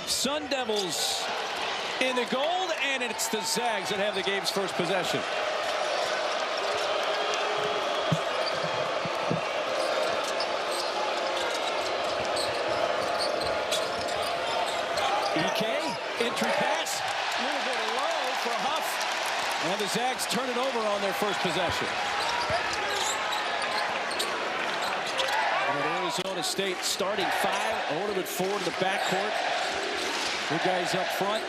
Sun Devils in the gold, and it's the Zags that have the game's first possession. Entry pass, a little bit low for Huff, and the Zags turn it over on their first possession. And Arizona State starting five, Odom at four to the backcourt. Two guys up front.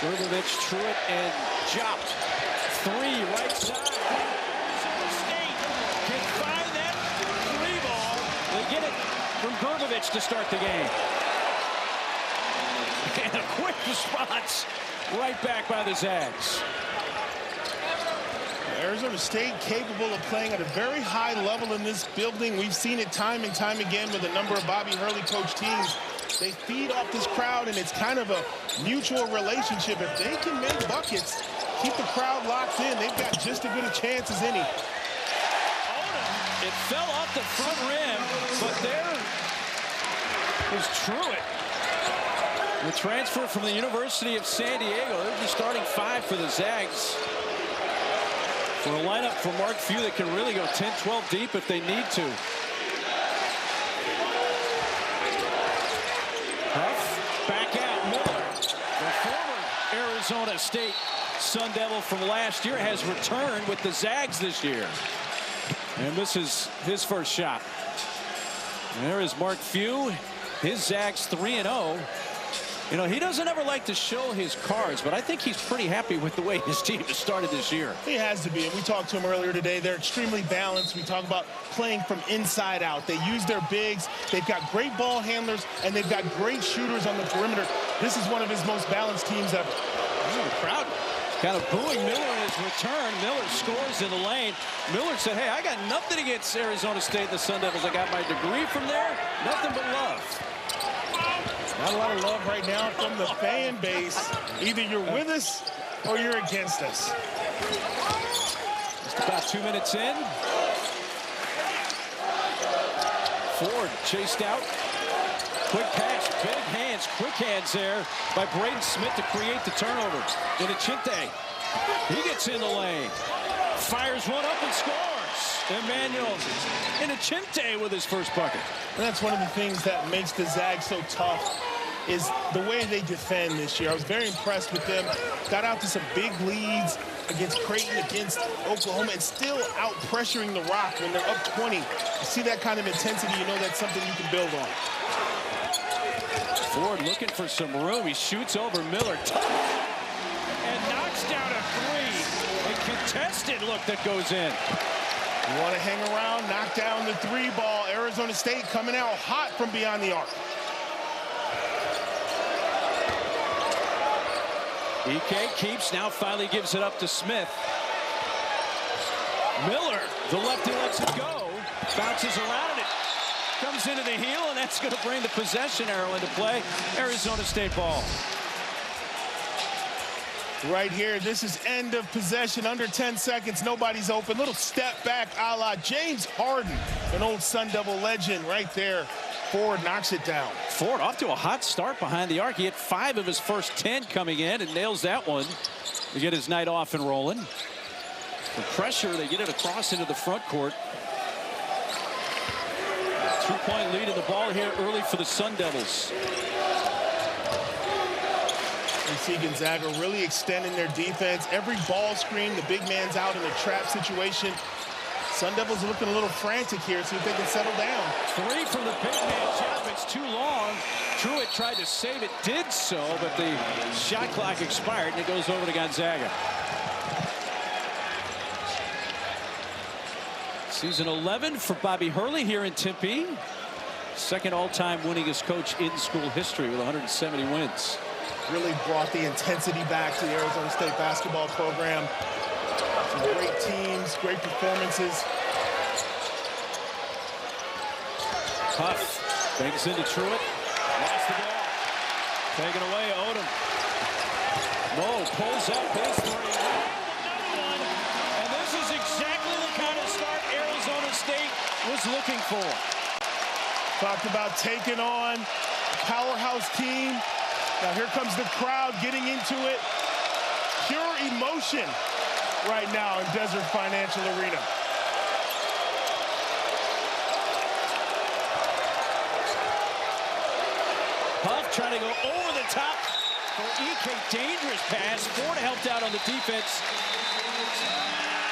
Burbovich, Truitt, and Jopped. Three right side. State can find that three ball. They get it from Burbovich to start the game. And a quick response right back by the Zags. Arizona State capable of playing at a very high level in this building. We've seen it time and time again with a number of Bobby Hurley coached teams. They feed off this crowd, and it's kind of a mutual relationship. If they can make buckets, keep the crowd locked in, they've got just as good a chance as any. Odom, it fell off the front rim, but there was Truitt. The transfer from the University of San Diego. They're the starting five for the Zags. For a lineup for Mark Few that can really go 10-12 deep if they need to. Huff, back out, Miller. The former Arizona State Sun Devil from last year has returned with the Zags this year. And this is his first shot. And there is Mark Few. His Zags 3-0. You know, he doesn't ever like to show his cards, but I think he's pretty happy with the way his team has started this year. He has to be, and we talked to him earlier today. They're extremely balanced. We talk about playing from inside out. They use their bigs. They've got great ball handlers, and they've got great shooters on the perimeter. This is one of his most balanced teams ever. The crowd kind of booing Miller in his return. Miller scores in the lane. Miller said, hey, I got nothing against Arizona State and the Sun Devils. I got my degree from there. Nothing but love. Not a lot of love right now from the fan base. Either you're with us or you're against us. Just about 2 minutes in. Ford chased out. Quick pass, big hands, quick hands there by Braden Smith to create the turnover. Inachinte, he gets in the lane. Fires one up and scores. Emmanuel Inachinte with his first bucket. And that's one of the things that makes the Zags so tough is the way they defend this year. I was very impressed with them. Got out to some big leads against Creighton, against Oklahoma, and still out pressuring the Rock when they're up 20. You see that kind of intensity, you know that's something you can build on. Ford looking for some room. He shoots over Miller. And knocks down a three. A contested look that goes in. You want to hang around, knock down the three ball. Arizona State coming out hot from beyond the arc. EK keeps, now finally gives it up to Smith. Miller, the lefty lets it go. Bounces around and it comes into the heel, and that's going to bring the possession arrow into play. Arizona State ball. Right here, this is end of possession, under 10 seconds, nobody's open. Little step back a la James Harden, an old Sun Devil legend right there. Ford knocks it down. Ford off to a hot start behind the arc. He had 5 of his first 10 coming in and nails that one to get his night off and rolling. The pressure, they get it across into the front court. 2-point lead in the ball here early for the Sun Devils. You see Gonzaga really extending their defense. Every ball screen, the big man's out in a trap situation. Sun Devils are looking a little frantic here, see if they can settle down. 3 from the big man. Jump, it's too long. Truitt tried to save it, did so, but the shot clock expired, and it goes over to Gonzaga. Season 11 for Bobby Hurley here in Tempe. Second all-time winningest coach in school history with 170 wins. Really brought the intensity back to the Arizona State basketball program. Some great teams, great performances. Huff bangs into Truitt. Lost the ball. Taken away, Odom. Moe pulls up his three. Another one. And this is exactly the kind of start Arizona State was looking for. Talked about taking on powerhouse team. Now here comes the crowd getting into it. Pure emotion right now in Desert Financial Arena. Huff trying to go over the top for EK. Dangerous pass. Ford helped out on the defense.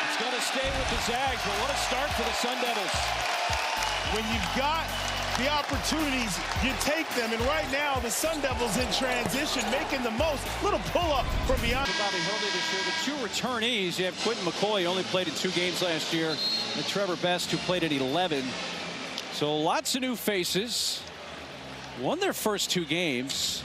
It's going to stay with the Zags, but what a start for the Sun Devils. When you've got the opportunities, you take them. And right now, the Sun Devils in transition, making the most. Little pull-up from beyond. Bobby Hurley this year. The two returnees, you have Quentin McCoy, only played in 2 games last year, and Trevor Best, who played in 11. So lots of new faces. Won their first 2 games.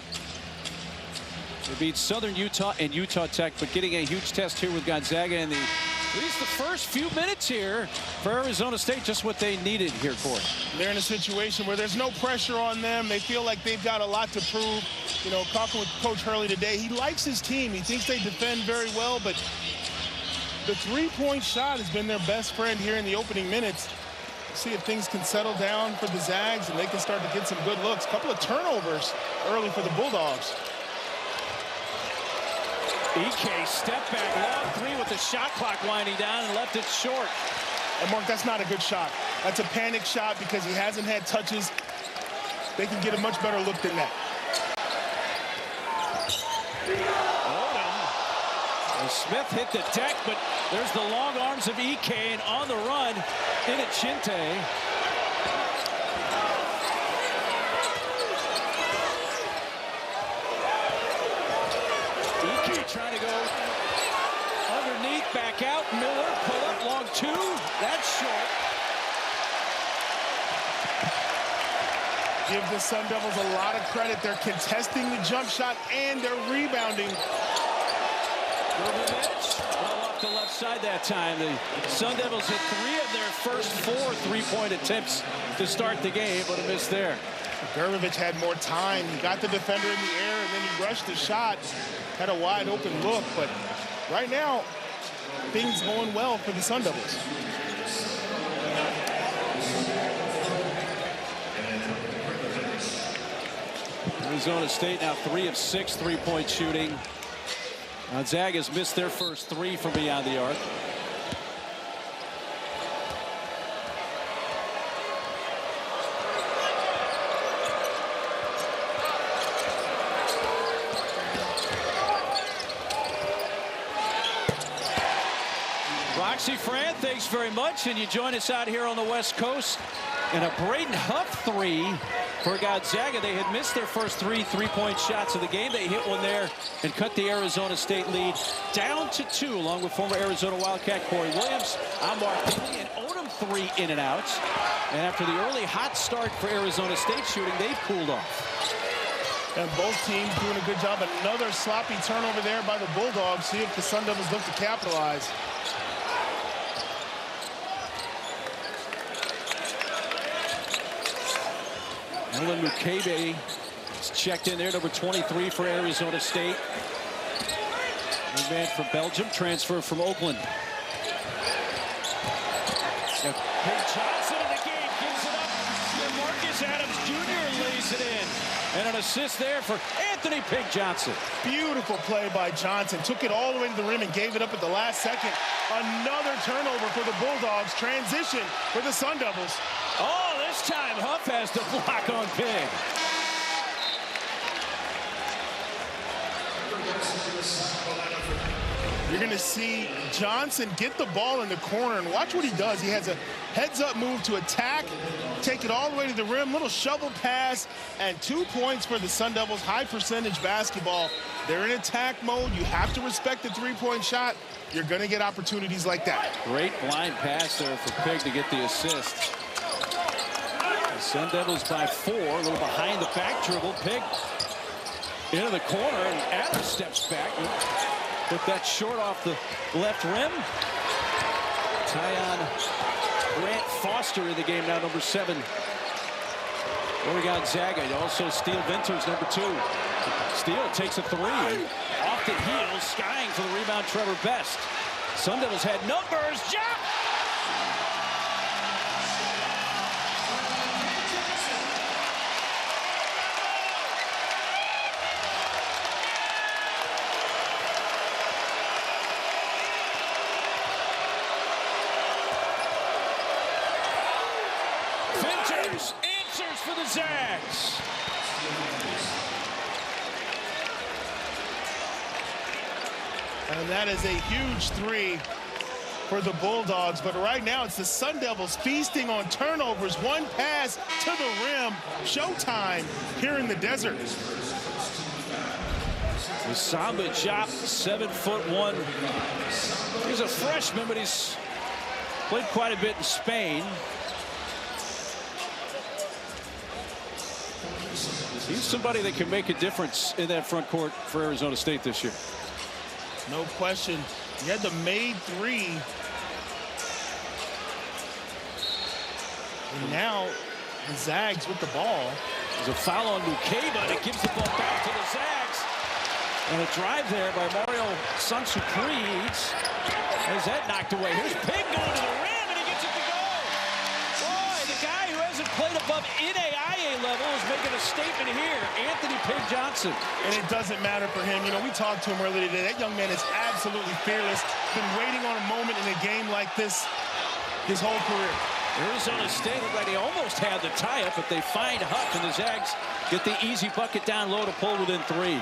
They beat Southern Utah and Utah Tech, but getting a huge test here with Gonzaga in at least the first few minutes here for Arizona State, just what they needed here, Court. They're in a situation where there's no pressure on them. They feel like they've got a lot to prove. You know, talking with Coach Hurley today, he likes his team. He thinks they defend very well, but the 3-point shot has been their best friend here in the opening minutes. See if things can settle down for the Zags and they can start to get some good looks. A couple of turnovers early for the Bulldogs. EK step back, long 3 with the shot clock winding down and left it short. And Mark, that's not a good shot. That's a panic shot because he hasn't had touches. They can get a much better look than that. Odom. Smith hit the deck, but there's the long arms of EK, and on the run, Inachinte. Trying to go underneath, back out. Miller, pull up, long 2. That's short. Give the Sun Devils a lot of credit. They're contesting the jump shot and they're rebounding. Well off the left side that time. The Sun Devils hit 3 of their first 4 3-point attempts to start the game, but a miss there. Gurovich had more time. He got the defender in the air and then he rushed the shot. Had a wide open look, but right now, things going well for the Sun Devils. Arizona State now 3 of 6 3-point shooting. Gonzaga's missed their first 3 from beyond the arc. Roxy Fran, thanks very much, and you join us out here on the West Coast. And a Braden Huff 3 for Gonzaga. They had missed their first 3 3-point shots of the game. They hit one there and cut the Arizona State lead down to 2, along with former Arizona Wildcat Corey Williams. I'm Mark Bailey, and Odom 3 in and out. And after the early hot start for Arizona State shooting, they've cooled off. And both teams doing a good job. Another sloppy turnover there by the Bulldogs. See if the Sun Devils look to capitalize. Nolan Mukebe is checked in there, number 23 for Arizona State. Young man from Belgium, transfer from Oakland. Pig Johnson in the game, gives it up. And Marcus Adams Jr. lays it in. And an assist there for Anthony Pig Johnson. Beautiful play by Johnson. Took it all the way to the rim and gave it up at the last second. Another turnover for the Bulldogs. Transition for the Sun Devils. Oh, this time Huff has to block on Pig. You're going to see Johnson get the ball in the corner, and watch what he does. He has a heads-up move to attack, take it all the way to the rim, little shovel pass, and 2 points for the Sun Devils. High percentage basketball. They're in attack mode. You have to respect the 3-point shot. You're going to get opportunities like that. Great blind pass there for Pig to get the assist. The Sun Devils by 4, a little behind the back dribble. Pig into the corner, and Adams steps back. Put that short off the left rim. Tyon Grant Foster in the game now, number 7. For Gonzaga. Also Steele Venters, number 2. Steele takes a 3. Off the heels, skying for the rebound, Trevor Best. Sun Devils had numbers. Jump! Cruz answers for the Zags. And that is a huge three for the Bulldogs. But right now, it's the Sun Devils feasting on turnovers. One pass to the rim. Showtime here in the desert. Samba Diop, 7'1". He's a freshman, but he's played quite a bit in Spain. He's somebody that can make a difference in that front court for Arizona State this year. No question. He had the made three. And now the Zags with the ball. There's a foul on Mukeba that gives the ball back to the Zags. And a drive there by Mario Sansuprides. Has that knocked away. Here's Pig going to the rim, and he gets it to go. Boy, the guy who hasn't played above NAIA level is making a statement here. Anthony Pig Johnson. And it doesn't matter for him. You know, we talked to him earlier today. That young man is absolutely fearless. Been waiting on a moment in a game like this his whole career. Arizona State looked like they almost had the tie-up, but they find Huff, and the Zags get the easy bucket down low to pull within 3.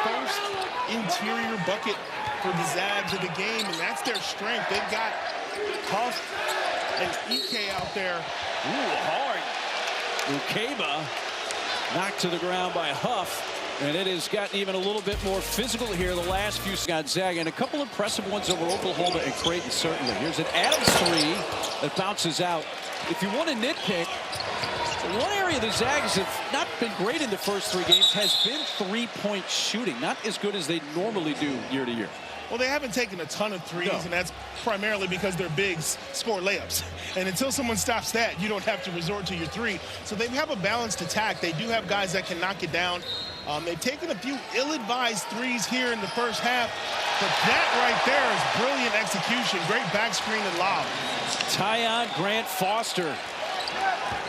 First interior bucket for the Zags of the game, and that's their strength. They've got Huff and Ike out there. Ooh, hard. Mukeba knocked to the ground by Huff, and it has gotten even a little bit more physical here the last few. Gonzaga, and a couple impressive ones over Oklahoma and Creighton, certainly. Here's an Adams three that bounces out. If you want to nitpick, one area the Zags have not been great in the first 3 games has been three-point shooting. Not as good as they normally do year to year. Well, they haven't taken a ton of threes, No. and that's primarily because their bigs score layups. And until someone stops that, you don't have to resort to your three. So they have a balanced attack. They do have guys that can knock it down. They've taken a few ill-advised threes here in the first half, but that right there is brilliant execution. Great back screen and lob. Tyon Grant Foster.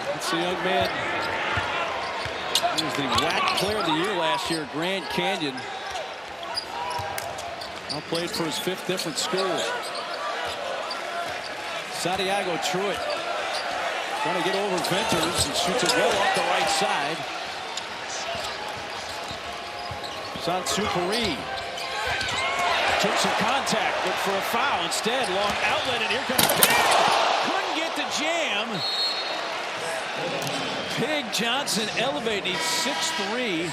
That's the young man. He was the WAC Player of the Year last year at Grand Canyon. Now played for his 5th different school. Santiago Truitt trying to get over Venters and shoots it well off the right side. Sansupuri took some contact, looked for a foul. Instead, long outlet, and here comes Pig. Couldn't get the jam. Pig Johnson elevating. He's 6'3".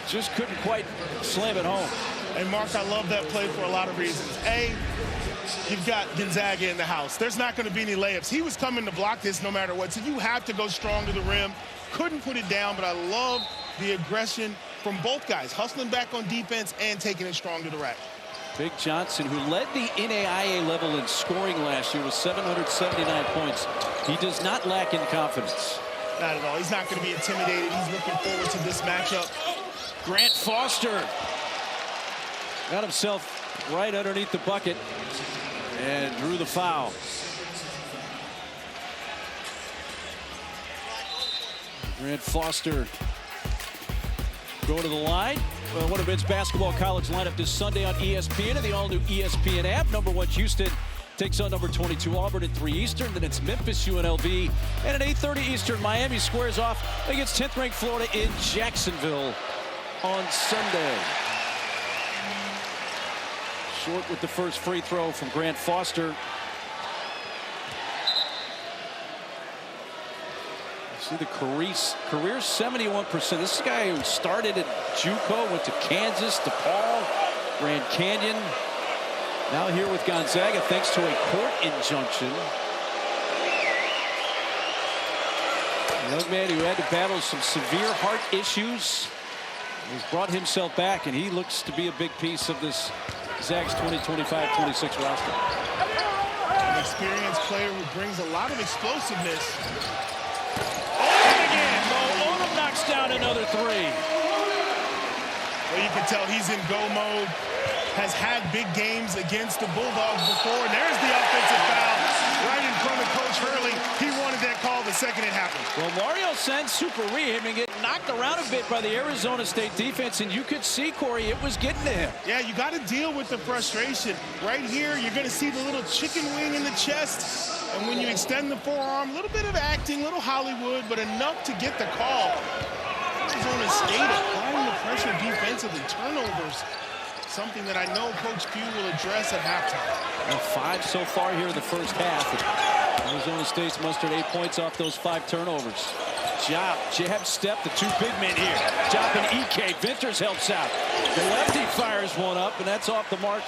Just couldn't quite slam it home. And Mark, I love that play for a lot of reasons. A, you've got Gonzaga in the house. There's not going to be any layups. He was coming to block this no matter what, so you have to go strong to the rim. Couldn't put it down, but I love the aggression from both guys, hustling back on defense and taking it strong to the rack. Big Johnson, who led the NAIA level in scoring last year with 779 points. He does not lack in confidence. Not at all. He's not going to be intimidated. He's looking forward to this matchup. Grant Foster got himself right underneath the bucket and drew the foul. Grant Foster going to the line. Well, one of men's basketball college lineup this Sunday on ESPN and the all-new ESPN app. Number 1 Houston takes on number 22 Auburn at 3 Eastern. Then it's Memphis UNLV. And at 8:30 Eastern, Miami squares off against 10th-ranked Florida in Jacksonville on Sunday. Short with the first free throw from Grant Foster. See the career 71%. This is a guy who started at JUCO, went to Kansas, DePaul, Grand Canyon. Now here with Gonzaga thanks to a court injunction. A young man who had to battle some severe heart issues has brought himself back, and he looks to be a big piece of this Zags 2025-26 roster. An experienced player who brings a lot of explosiveness. Again, Mo Odom knocks down another 3. Well, you can tell he's in go mode. Has had big games against the Bulldogs before. And there's the offensive foul right in front of Coach Hurley. He wanted that call the second it happened. Well, Mario Sansupuri had been getting knocked around a bit by the Arizona State defense, and you could see, Corey, it was getting to him. Yeah, you got to deal with the frustration. Right here, you're going to see the little chicken wing in the chest. And when you extend the forearm, a little bit of acting, a little Hollywood, but enough to get the call. Arizona State applying the pressure defensively. Turnovers, something that I know Coach Pugh will address at halftime. Well, 5 so far here in the first half. Arizona State's mustered 8 points off those 5 turnovers. Jab, step, the 2 big men here. Jab and EK. Vinters helps out. The lefty fires one up, and that's off the mark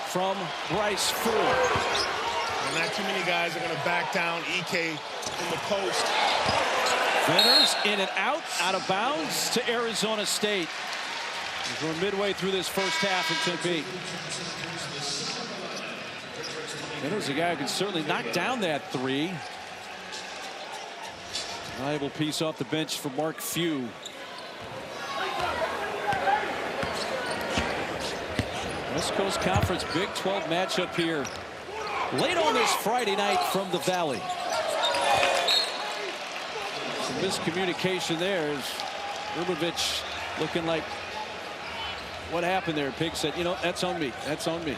from Bryce Ford. And not too many guys are going to back down EK in the post. Vinters in and out of bounds to Arizona State. We're midway through this first half in Tempe. Vinters, a guy who can certainly knock down that 3. Valuable piece off the bench for Mark Few. West Coast Conference Big 12 matchup here late on this Friday night from the Valley. Some miscommunication there as Grubovich looking like, what happened there? Pig said, you know, that's on me. That's on me.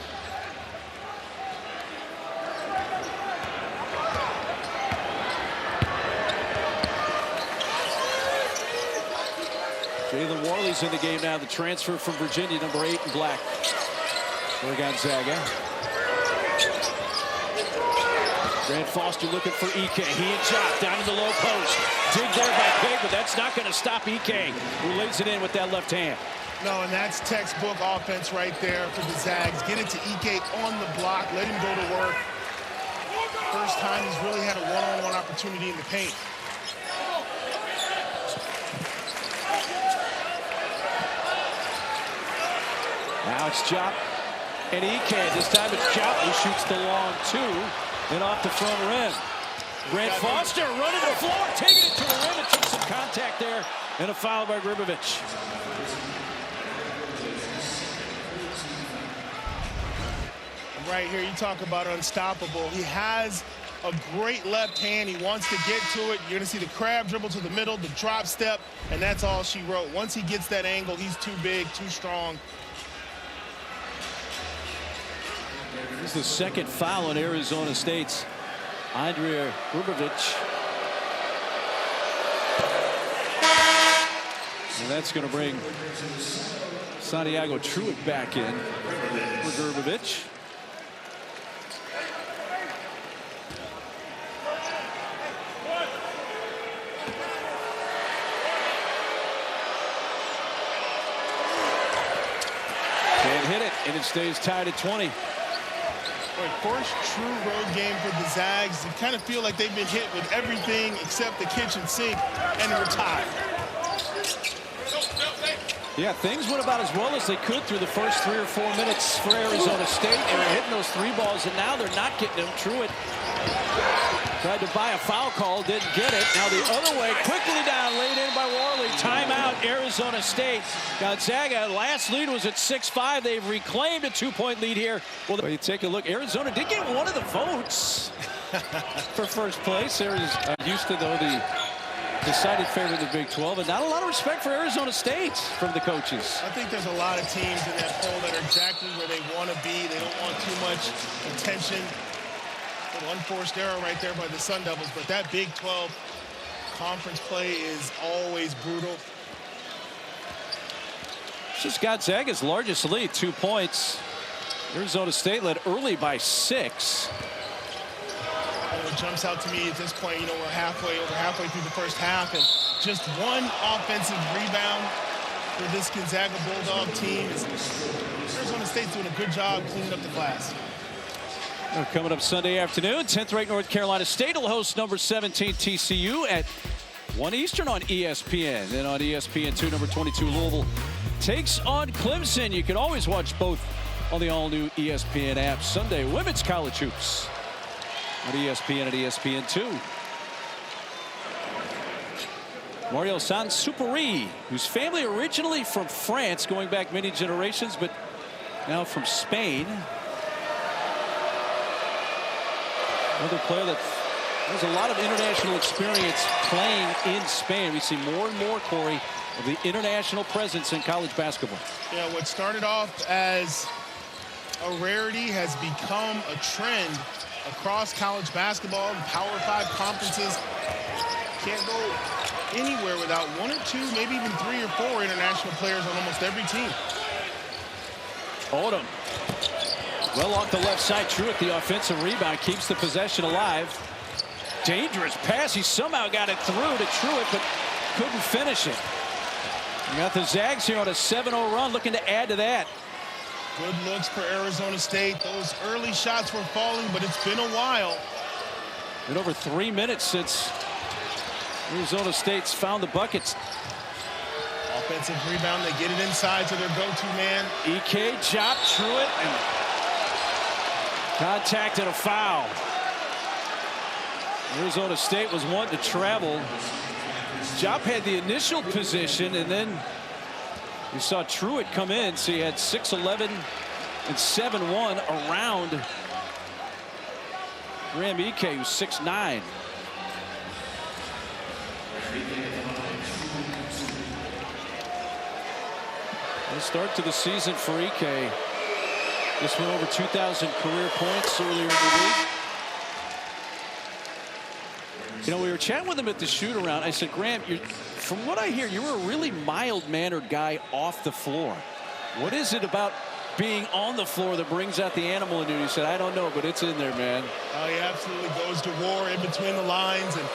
Jalen Warley's in the game now, the transfer from Virginia, number 8 in black for Gonzaga. Grant Foster looking for EK. He and Chop down in the low post. Dig there by Pig, but that's not going to stop EK, who lays it in with that left hand. No, and that's textbook offense right there for the Zags. Get it to EK on the block. Let him go to work. First time he's really had a one-on-one opportunity in the paint. Now it's Chop and EK. This time it's Chop who shoots the long 2 and off the front rim. Grant Foster running the floor, taking it to the rim, and took some contact there, and a foul by Grubovich. Right here, you talk about unstoppable. He has a great left hand. He wants to get to it. You're going to see the crab dribble to the middle, the drop step, and that's all she wrote. Once he gets that angle, he's too big, too strong. This is the second foul on Arizona State's Andrea Grubovich. And that's going to bring Santiago Truitt back in for Grubovich. Can't hit it, and it stays tied at 20. First true road game for the Zags. You kind of feel like they've been hit with everything except the kitchen sink, and we're tied. Yeah, things went about as well as they could through the first 3 or 4 minutes for Arizona State. They were hitting those 3 balls, and now they're not getting them. Truitt tried to buy a foul call, didn't get it. Now the other way, quickly down, laid in by Warley. Timeout, Arizona State. Gonzaga, last lead was at 6-5. They've reclaimed a 2-point lead here. Well, you take a look. Arizona did get one of the votes for first place. Houston, though, the decided favorite of the Big 12, and not a lot of respect for Arizona State from the coaches. I think there's a lot of teams in that poll that are exactly where they want to be. They don't want too much attention. An unforced error right there by the Sun Devils, but that Big 12 conference play is always brutal. This is Gonzaga's largest lead, 2 points. Arizona State led early by 6. What jumps out to me at this point, you know, we're over halfway through the first half, and just one offensive rebound for this Gonzaga Bulldog team. Arizona State's doing a good job cleaning up the glass. Coming up Sunday afternoon, 10th-ranked North Carolina State will host number 17 TCU at 1 Eastern on ESPN. Then on ESPN2, number 22 Louisville takes on Clemson. You can always watch both on the all-new ESPN app. Sunday, women's college hoops on ESPN and ESPN2. Mario Sansupuri, whose family originally from France, going back many generations, but now from Spain. Another player that has a lot of international experience playing in Spain. We see more and more, Corey, of the international presence in college basketball. Yeah, what started off as a rarity has become a trend across college basketball and Power 5 conferences. Can't go anywhere without 1 or 2, maybe even 3 or 4 international players on almost every team. Odom. Well off the left side. Truitt, the offensive rebound, keeps the possession alive. Dangerous pass. He somehow got it through to Truitt, but couldn't finish it. We got the Zags here on a 7-0 run, looking to add to that. Good looks for Arizona State. Those early shots were falling, but it's been a while. Been over 3 minutes since Arizona State's found the buckets. Offensive rebound, they get it inside to their go-to man. EK, Jop, Truitt, and contact and a foul. Arizona State was wanting to travel. Jop had the initial position, and then you saw Truitt come in, so he had 6'11" and 7'1" around Graham Ike, who's 6'9". The start to the season for Ike. This went over 2,000 career points earlier in the week. You know, we were chatting with him at the shoot-around. I said, Graham, from what I hear, you're a really mild-mannered guy off the floor. What is it about being on the floor that brings out the animal in you? He said, I don't know, but it's in there, man. He absolutely goes to war in between the lines and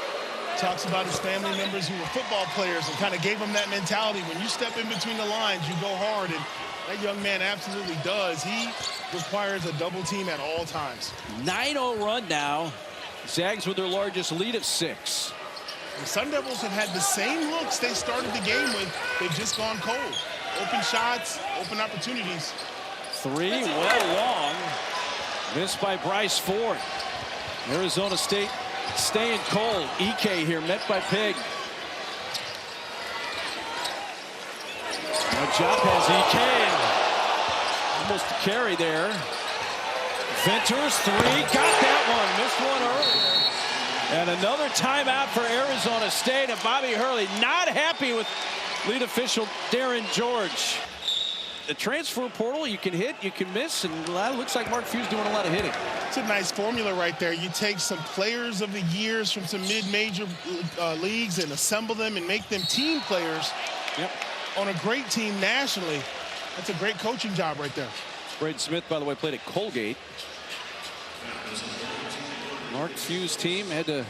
talks about his family members who were football players and kind of gave him that mentality. When you step in between the lines, you go hard, and that young man absolutely does. He requires a double team at all times. 9-0 run now. Zags with their largest lead of 6. The Sun Devils have had the same looks they started the game with. They've just gone cold. Open shots, open opportunities. 3, well long. Missed by Bryce Ford. Arizona State staying cold. Ike here, met by Pig. Now Jop has Ike. Almost a carry there. Venters 3, got that one, missed one earlier. And another timeout for Arizona State, and Bobby Hurley not happy with lead official Darren George. The transfer portal, you can hit, you can miss, and it looks like Mark Few's doing a lot of hitting. It's a nice formula right there. You take some players of the years from some mid-major leagues and assemble them and make them team players on a great team nationally. That's a great coaching job right there. Braden Smith, by the way, played at Colgate. Mark Few's team had to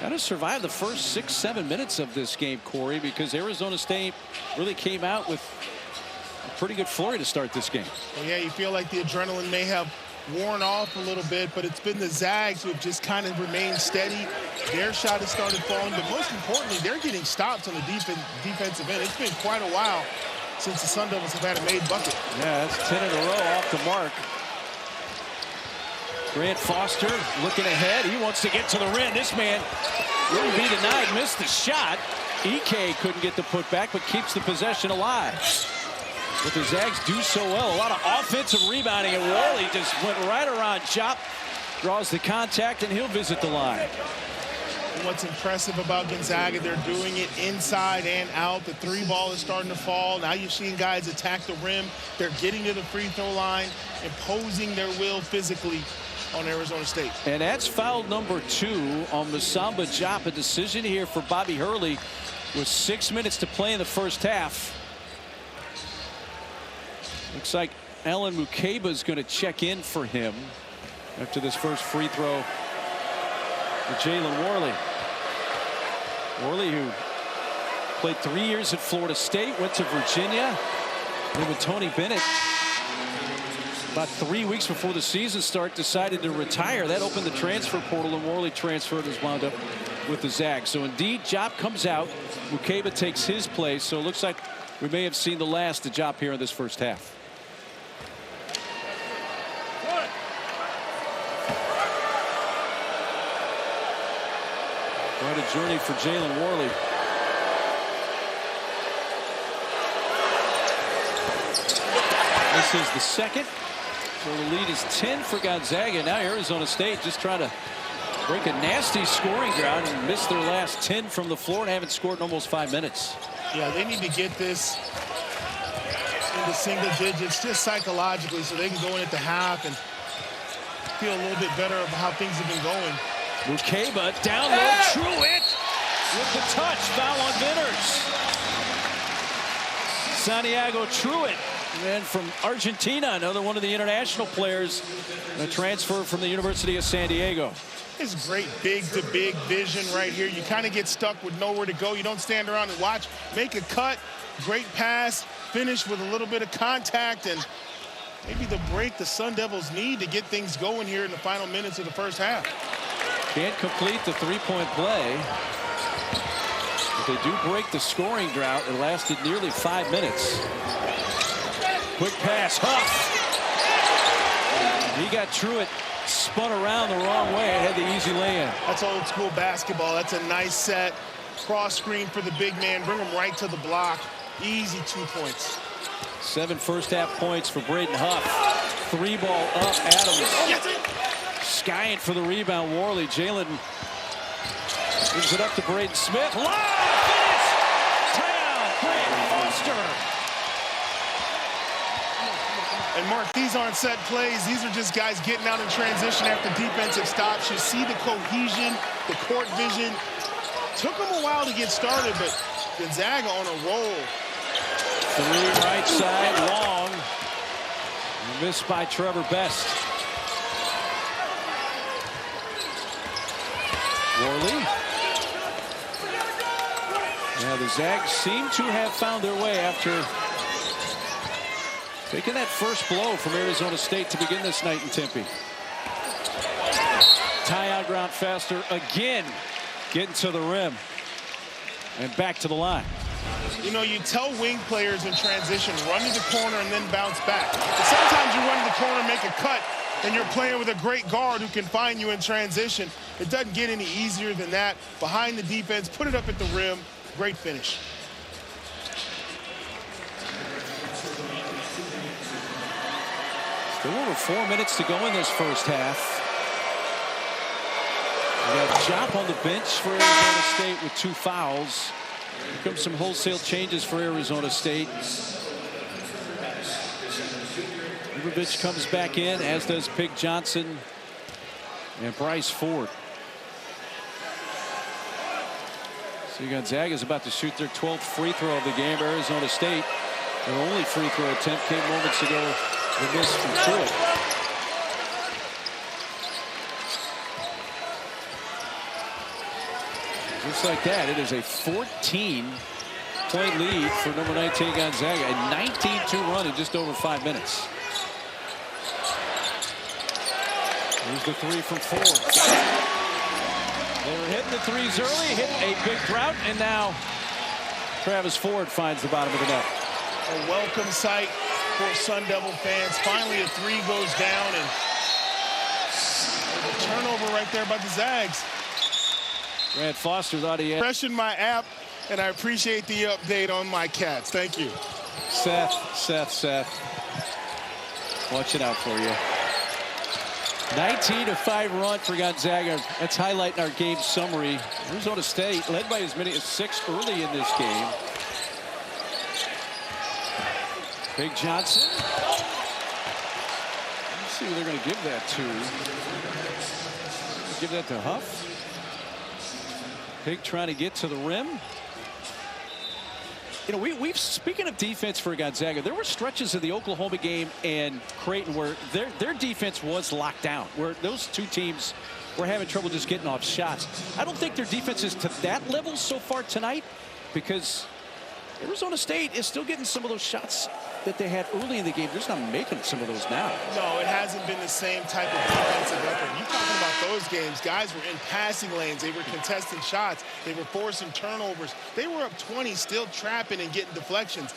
kind of survive the first 6-7 minutes of this game, Corey, because Arizona State really came out with a pretty good flurry to start this game. Well, yeah, you feel like the adrenaline may have worn off a little bit, but it's been the Zags who have just kind of remained steady. Their shot has started falling, but most importantly, they're getting stops on the defensive end. It's been quite a while since the Sun Devils have had a made bucket. Yeah, that's 10 in a row off the mark. Grant Foster looking ahead. He wants to get to the rim. This man wouldn't be denied. Missed the shot. Ike couldn't get the putback, but keeps the possession alive. But the Zags do so well. A lot of offensive rebounding, and Worley just went right around Jop. Draws the contact, and he'll visit the line. What's impressive about Gonzaga, they're doing it inside and out. The 3 ball is starting to fall. Now you're seeing guys attack the rim. They're getting to the free throw line, imposing their will physically on Arizona State. And that's foul number 2 on Masamba Jop. A decision here for Bobby Hurley with 6 minutes to play in the first half. Looks like Alan Mukeba is going to check in for him after this first free throw for Jalen Worley. Worley, who played 3 years at Florida State, went to Virginia. Then with Tony Bennett, about 3 weeks before the season start, decided to retire. That opened the transfer portal, and Worley transferred, has wound up with the Zags. So indeed, Jop comes out. Mukeba takes his place. So it looks like we may have seen the last of Jop here in this first half. Quite a journey for Jalen Worley. This is the second. So the lead is 10 for Gonzaga. Now Arizona State just trying to break a nasty scoring drought and miss their last 10 from the floor and haven't scored in almost 5 minutes. Yeah, they need to get this into single digits just psychologically so they can go in at the half and feel a little bit better about how things have been going. Mukeba down low, Truitt with the touch, foul on Vinners. Santiago Truitt, man from Argentina, another one of the international players, a transfer from the University of San Diego. It's great big-to-big vision right here. You kind of get stuck with nowhere to go. You don't stand around and watch. Make a cut, great pass, finish with a little bit of contact, and maybe the break the Sun Devils need to get things going here in the final minutes of the first half. Can't complete the three-point play. If they do break the scoring drought, it lasted nearly 5 minutes. Quick pass, Huff. He got Truitt spun around the wrong way. It had the easy lay-in. That's old school basketball. That's a nice set. Cross screen for the big man. Bring him right to the block. Easy 2 points. 7 first half points for Braden Huff. 3 ball up, Adams. Skying for the rebound, Worley. Jalen gives it up to Braden Smith. Wow! Finish! Tie-out, Grant Foster. And Mark, these aren't set plays. These are just guys getting out in transition after defensive stops. You see the cohesion, the court vision. Took them a while to get started, but Gonzaga on a roll. 3 right side, long. Missed by Trevor Best. Worley. Now the Zags seem to have found their way after taking that first blow from Arizona State to begin this night in Tempe. Tie-out ground faster again. Getting to the rim. And back to the line. You know, you tell wing players in transition, run to the corner and then bounce back. But sometimes you run to the corner, make a cut, and you're playing with a great guard who can find you in transition. It doesn't get any easier than that. Behind the defense, put it up at the rim. Great finish. Still over 4 minutes to go in this first half. We got Jop on the bench for Arizona State with 2 fouls. Here comes some wholesale changes for Arizona State. Ivovich comes back in, as does Pig Johnson and Bryce Ford. So Gonzaga is about to shoot their 12th free throw of the game. Arizona State, their only free throw attempt came moments ago. The miss from Truitt. Just like that, it is a 14-point lead for number 19 Gonzaga. A 19-2 run in just over 5 minutes. Here's the 3 from Ford. They were hitting the threes early, hit a big drought, and now Travis Ford finds the bottom of the net. A welcome sight for Sun Devil fans. Finally, a 3 goes down, and a turnover right there by the Zags. Grant Foster thought he had. Freshen my app, and I appreciate the update on my cats. Thank you. Seth. Watch it out for you. 19-5 run for Gonzaga. That's highlighting our game summary. Arizona State led by as many as 6 early in this game. Pig Johnson. Let's see who they're going to give that to. Give that to Huff. Pig trying to get to the rim. You know, we've speaking of defense for Gonzaga, there were stretches of the Oklahoma game and Creighton where their defense was locked down, where those 2 teams were having trouble just getting off shots. I don't think their defense is to that level so far tonight, because Arizona State is still getting some of those shots that they had early in the game. They're just not making some of those now. No, it hasn't been the same type of defensive effort. You're talking about those games. Guys were in passing lanes. They were contesting shots. They were forcing turnovers. They were up 20, still trapping and getting deflections.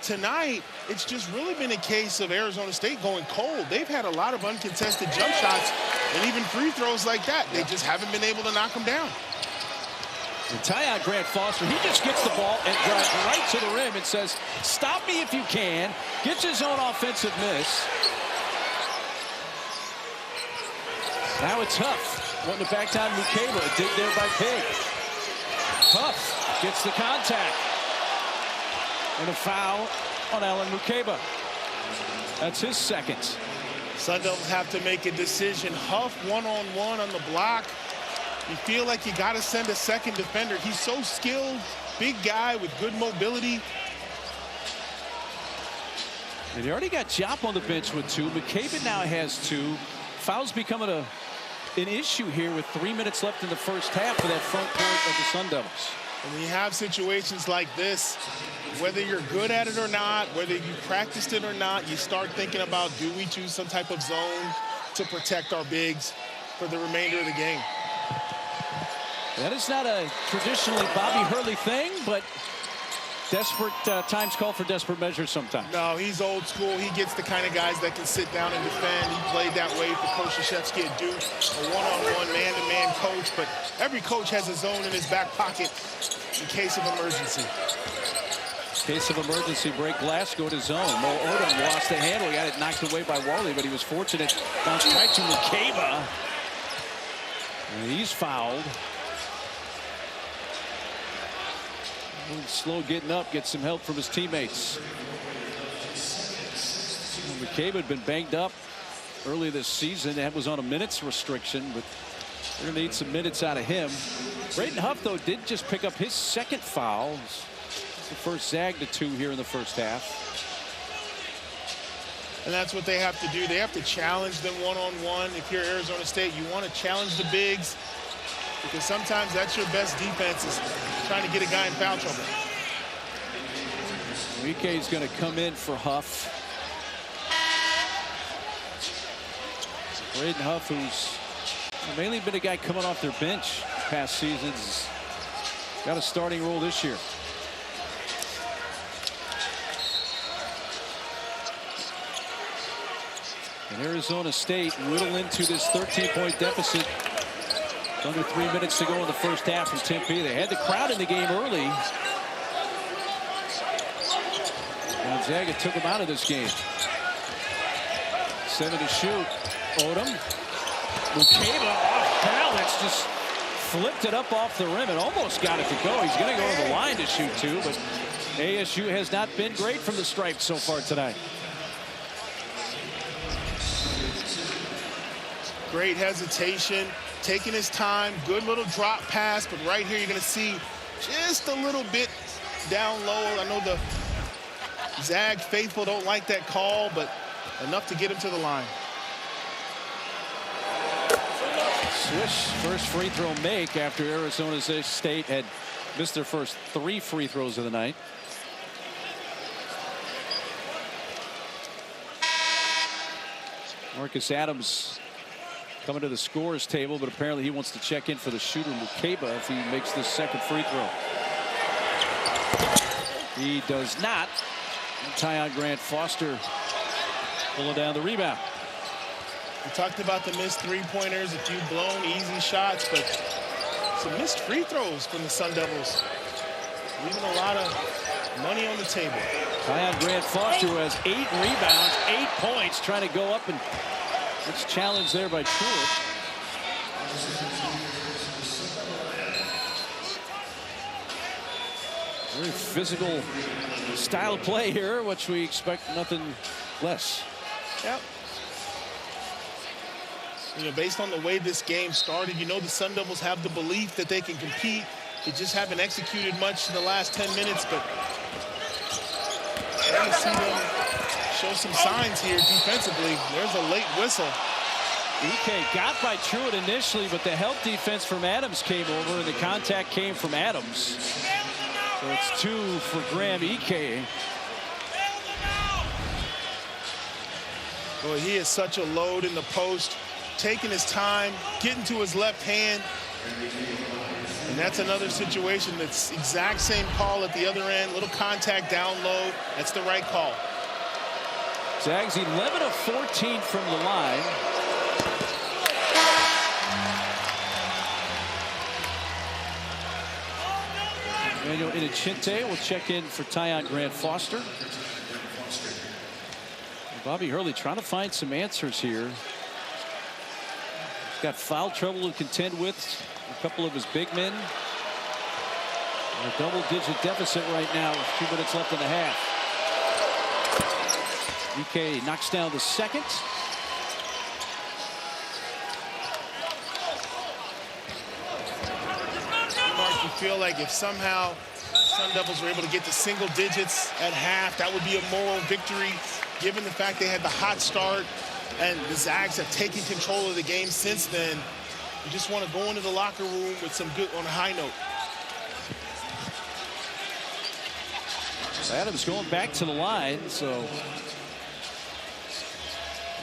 Tonight, it's just really been a case of Arizona State going cold. They've had a lot of uncontested jump shots and even free throws like that. They just haven't been able to knock them down. The tie-out Grant Foster, he just gets the ball and drives right to the rim and says, stop me if you can. Gets his own offensive miss. Now it's Huff. Wanting to back down Mukeba. Dig there by Pig. Huff gets the contact. And a foul on Alan Mukeba. That's his second. Sun Devils have to make a decision. Huff one-on-one on the block. You feel like you got to send a second defender. He's so skilled, big guy with good mobility. And he already got Jop on the bench with 2. McCabe now has 2. Fouls becoming an issue here with 3 minutes left in the first half for that front court of the Sun Devils. And when you have situations like this, whether you're good at it or not, whether you practiced it or not, you start thinking about, do we choose some type of zone to protect our bigs for the remainder of the game? That is not a traditionally Bobby Hurley thing, but desperate times call for desperate measures sometimes. No, he's old school. He gets the kind of guys that can sit down and defend. He played that way for Coach Krzyzewski at Duke, a one-on-one, man-to-man coach. But every coach has a zone in his back pocket in case of emergency. Case of emergency, break glass, go to zone. Mo Odom lost the handle. He got it knocked away by Warley, but he was fortunate. Bounced right to McCabe. And he's fouled. Slow getting up, gets some help from his teammates. McCabe had been banged up early this season. That was on a minutes restriction, but they're going to need some minutes out of him. Braden Huff, though, did just pick up his second foul. It's the first zag to 2 here in the first half. And that's what they have to do. They have to challenge them one-on-one. If you're Arizona State, you want to challenge the bigs, because sometimes that's your best defense, is trying to get a guy in foul trouble. Ike is going to come in for Huff. Braden Huff, who's mainly been a guy coming off their bench past seasons, got a starting role this year. And Arizona State whittle into this 13-point deficit. Under 3 minutes to go in the first half from Tempe. They had the crowd in the game early. Gonzaga took him out of this game. 7 to shoot. Odom. McCabe off balance, just flipped it up off the rim and almost got it to go. He's going to go to the line to shoot 2, but ASU has not been great from the stripe so far tonight. Great hesitation, taking his time, good little drop pass, but right here you're going to see just a little bit down low. I know the Zag faithful don't like that call, but enough to get him to the line. Swish first free throw make after Arizona State had missed their first 3 free throws of the night. Marcus Adams coming to the scorer's table, but apparently he wants to check in for the shooter McCabe if he makes this second free throw. He does not. Tyon Grant Foster pulling down the rebound. We talked about the missed three-pointers, a few blown easy shots, but some missed free throws from the Sun Devils, leaving a lot of money on the table. Tyon Grant Foster, who has 8 rebounds, 8 points, trying to go up, and it's challenged there by Truitt. Very physical style of play here, which we expect nothing less. Yep. You know, based on the way this game started, you know the Sun Devils have the belief that they can compete. They just haven't executed much in the last 10 minutes, but I want to see them show some signs here defensively. There's a late whistle. Ike got by Truitt initially, but the help defense from Adams came over, and the contact came from Adams. So it's 2 for Graham Ike. Boy, he is such a load in the post, taking his time, getting to his left hand. And that's another situation that's exact same call at the other end. Little contact down low. That's the right call. Zags 11 of 14 from the line. Emmanuel Inachinte will check in for Tyon Grant Foster. Bobby Hurley trying to find some answers here. He's got foul trouble to contend with. A couple of his big men. A double-digit deficit right now with 2 minutes left in the half. UK knocks down the second. feel like if somehow Sun Devils were able to get to single digits at half, that would be a moral victory, given the fact they had the hot start and the Zags have taken control of the game since then. You just want to go into the locker room with some good, on a high note. Adams going back to the line, so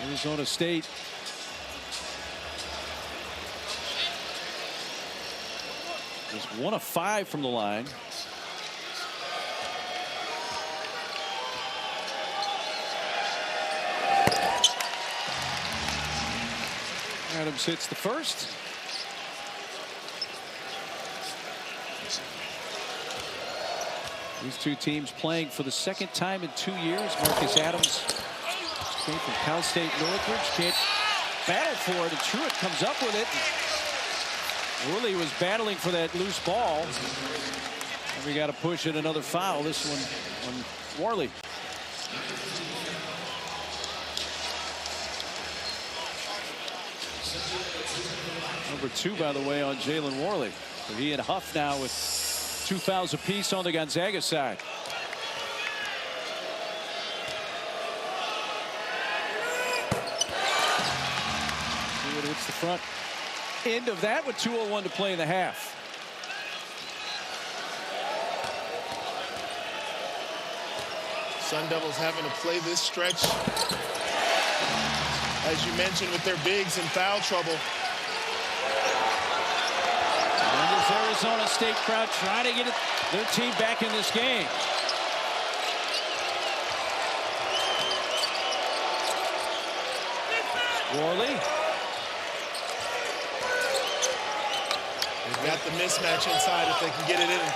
Arizona State is 1 of 5 from the line. Adams hits the first. These two teams playing for the second time in 2 years. Marcus Adams came from Cal State Northridge. Can't battle for it, and Truitt comes up with it. Worley was battling for that loose ball. And we got to push it, another foul. This one on Worley. Number 2, by the way, on Jalen Worley. So he and Huff now with 2 fouls apiece on the Gonzaga side. It's the front end of that with 2:01 to play in the half. Sun Devils having to play this stretch, as you mentioned, with their bigs in foul trouble. And this Arizona State crowd trying to get their team back in this game. Worley. They've got the mismatch inside if they can get it in.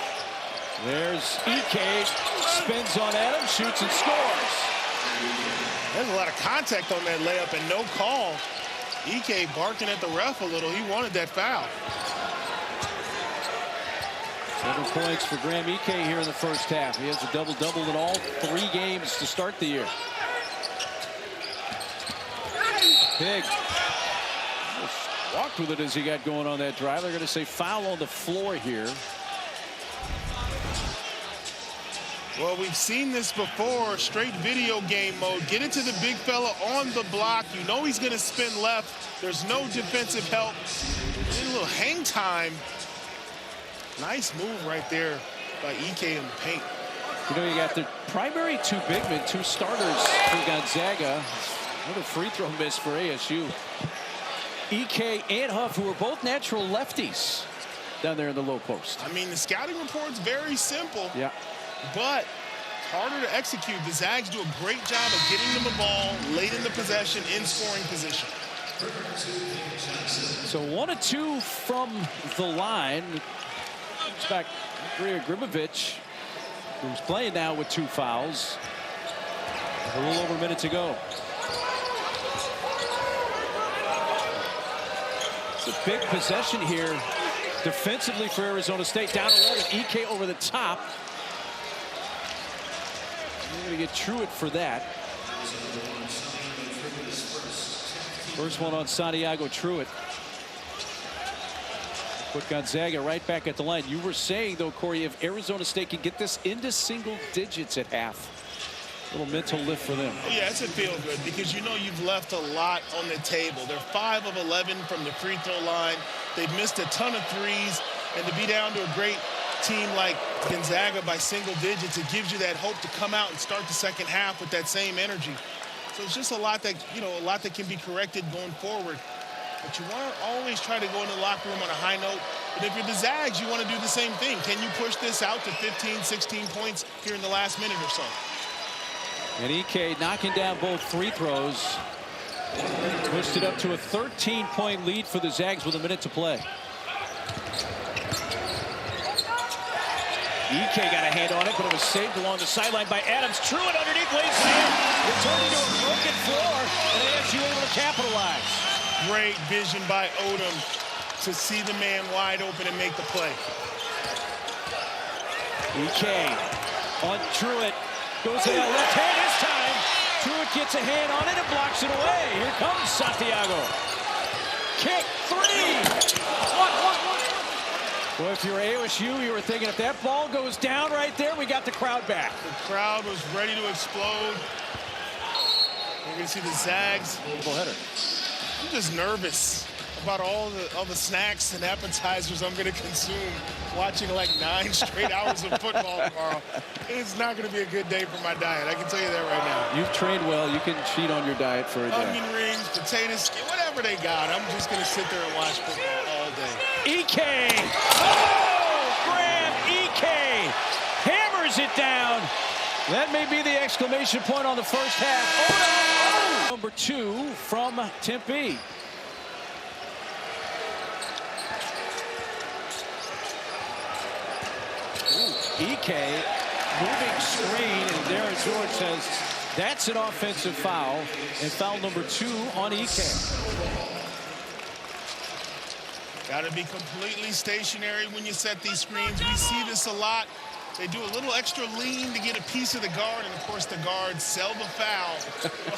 There's Ike, spins on Adams, shoots and scores. There's a lot of contact on that layup and no call. Ike barking at the ref a little. He wanted that foul. 7 points for Graham Ike here in the first half. He has a double-double in all 3 games to start the year. Pig walked with it as he got going on that drive. They're going to say foul on the floor here. Well, we've seen this before, straight video game mode. Get it to the big fella on the block. You know he's going to spin left. There's no defensive help. A little hang time. Nice move right there by Ike in the paint. You know, you got the primary 2 big men, 2 starters for Gonzaga. Another free throw miss for ASU. Ike and Huff, who are both natural lefties down there in the low post. I mean, the scouting report's very simple. Yeah. But harder to execute. The Zags do a great job of getting them a ball late in the possession in scoring position. So 1 of 2 from the line. It's back Andrea Grimovich, who's playing now with 2 fouls. A little over a minute to go. It's a big possession here defensively for Arizona State. Down 11, Ike over the top. We're going to get Truitt for that. First one on Santiago Truitt. Put Gonzaga right back at the line. You were saying, though, Corey, if Arizona State can get this into single digits at half, a little mental lift for them. Oh, yeah, it's a feel good because you know you've left a lot on the table. They're 5 of 11 from the free throw line. They've missed a ton of threes, and to be down to a great team like Gonzaga by single digits, it gives you that hope to come out and start the second half with that same energy. So it's just a lot that, you know, a lot that can be corrected going forward. But you want to always try to go in the locker room on a high note. But if you're the Zags, you want to do the same thing. Can you push this out to 15, 16 points here in the last minute or so? And Ike knocking down both free throws. Pushed it up to a 13-point lead for the Zags with a minute to play. Ike got a hand on it, but it was saved along the sideline by Adams. Truitt underneath, lays it in. Returning to a broken floor, and ASU able to capitalize. Great vision by Odom to see the man wide open and make the play. Ike on Truitt. Goes to that left hand this time. Truitt gets a hand on it and blocks it away. Here comes Santiago. Kick 3. Well, if you're ASU, you were thinking if that ball goes down right there, we got the crowd back. The crowd was ready to explode. You're going to see the Zags. Header. I'm just nervous about all the snacks and appetizers I'm going to consume watching like 9 straight hours of football tomorrow. It's not going to be a good day for my diet. I can tell you that right now. You've trained well. You can cheat on your diet for a day. Onion rings, potato skin, whatever they got. I'm just going to sit there and watch football all day. EK. Oh, Graham EK hammers it down. That may be the exclamation point on the first half. Oh, no. Number 2 from Tempe. EK moving screen, and Darren George says that's an offensive foul, and foul number 2 on EK. Got to be completely stationary when you set these screens. We see this a lot. They do a little extra lean to get a piece of the guard, and of course the guards sell the foul.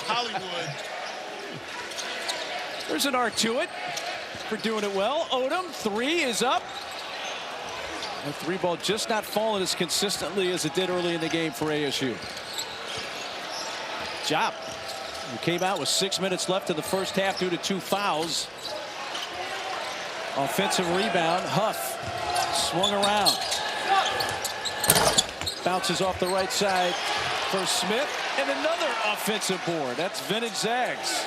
Hollywood. There's an art to it for doing it well. Odom, 3 is up. The 3 ball just not falling as consistently as it did early in the game for ASU. Job, who came out with 6 minutes left in the first half due to 2 fouls. Offensive rebound. Huff swung around. Bounces off the right side for Smith, and another offensive board. That's vintage Zags.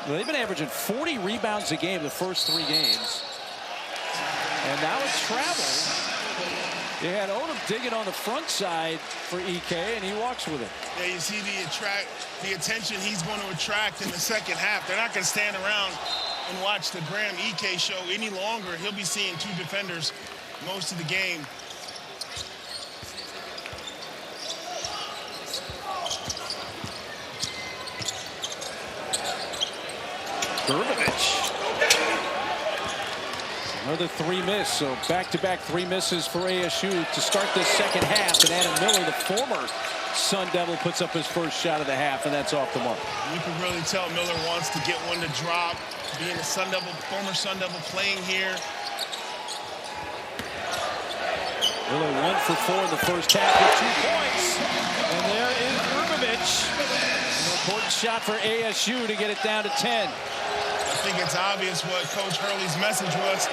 Well, they've been averaging 40 rebounds a game the first 3 games. And now it's travel. They had Odom digging on the front side for EK, and he walks with it. Yeah, you see the attention he's going to attract in the second half. They're not going to stand around and watch the Graham EK show any longer. He'll be seeing 2 defenders most of the game. Burbovich. Another 3 miss, so back-to-back 3 misses for ASU to start this second half. And Adam Miller, the former Sun Devil, puts up his first shot of the half, and that's off the mark. You can really tell Miller wants to get one to drop. Being a Sun Devil, former Sun Devil playing here. Miller 1 for 4 in the first half with 2 points. And there is Burbovich. An important shot for ASU to get it down to 10. I think it's obvious what Coach Hurley's message was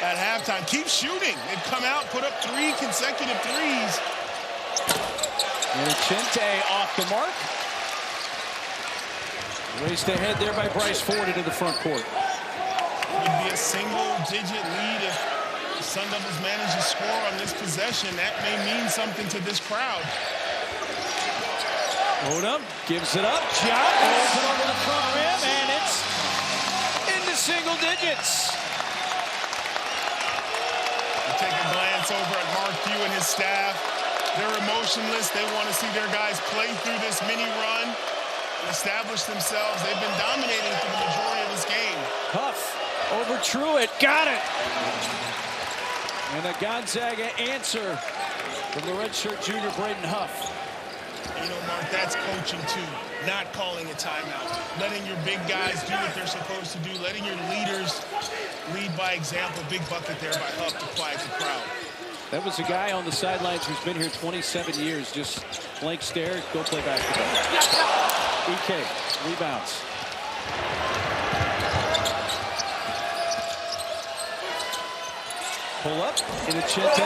at halftime. Keep shooting. They've come out, put up 3 consecutive threes. And Chente off the mark. Raced ahead there by Bryce Ford into the front court. Would be a single-digit lead if the Sun Devils manage to score on this possession. That may mean something to this crowd. Odom gives it up. Job rolls it over the front rim, and it's into single digits. You take a glance over at Mark Few and his staff. They're emotionless. They want to see their guys play through this mini run and establish themselves. They've been dominating for the majority of this game. Huff over Truitt. Got it. And a Gonzaga answer from the redshirt junior Braden Huff. You know, Mark, that's coaching too. Not calling a timeout. Letting your big guys do what they're supposed to do. Letting your leaders lead by example. Big bucket there by Huff to quiet the crowd. That was a guy on the sidelines who's been here 27 years. Just blank stare, go play basketball. EK rebounds. Pull up in a Chente.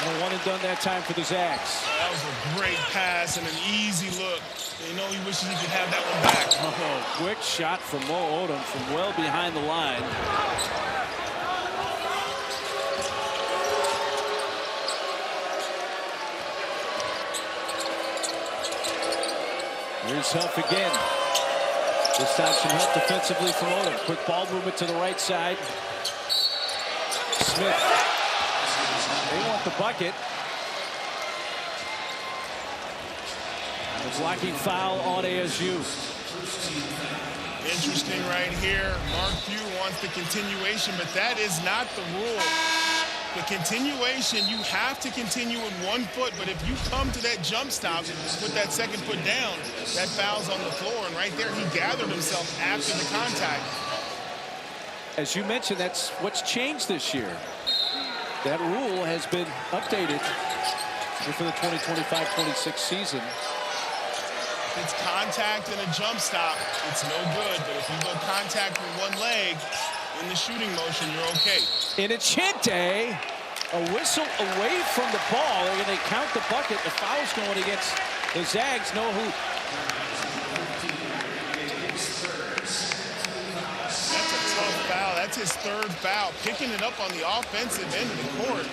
And a one and done that time for the Zags. That was a great pass and an easy look. You know, he wishes he could have that one back. Oh, quick shot from Mo Odom from well behind the line. Here's Huff again. This time some help defensively from Odom. Quick ball movement to the right side. Smith. They want the bucket. And a blocking foul on ASU. Interesting right here. Mark Few wants the continuation, but that is not the rule. The continuation, you have to continue with 1 foot, but if you come to that jump stop and put that second foot down, that foul's on the floor, and right there he gathered himself after the contact. as you mentioned, that's what's changed this year. That rule has been updated for the 2025-26 season. It's contact and a jump stop. It's no good. But if you go contact with one leg in the shooting motion, you're okay. In a Chinte, a whistle away from the ball. They're going to count the bucket. The foul's going against the Zags. No hoop. That's a tough foul. That's his third foul. Picking it up on the offensive end of the court.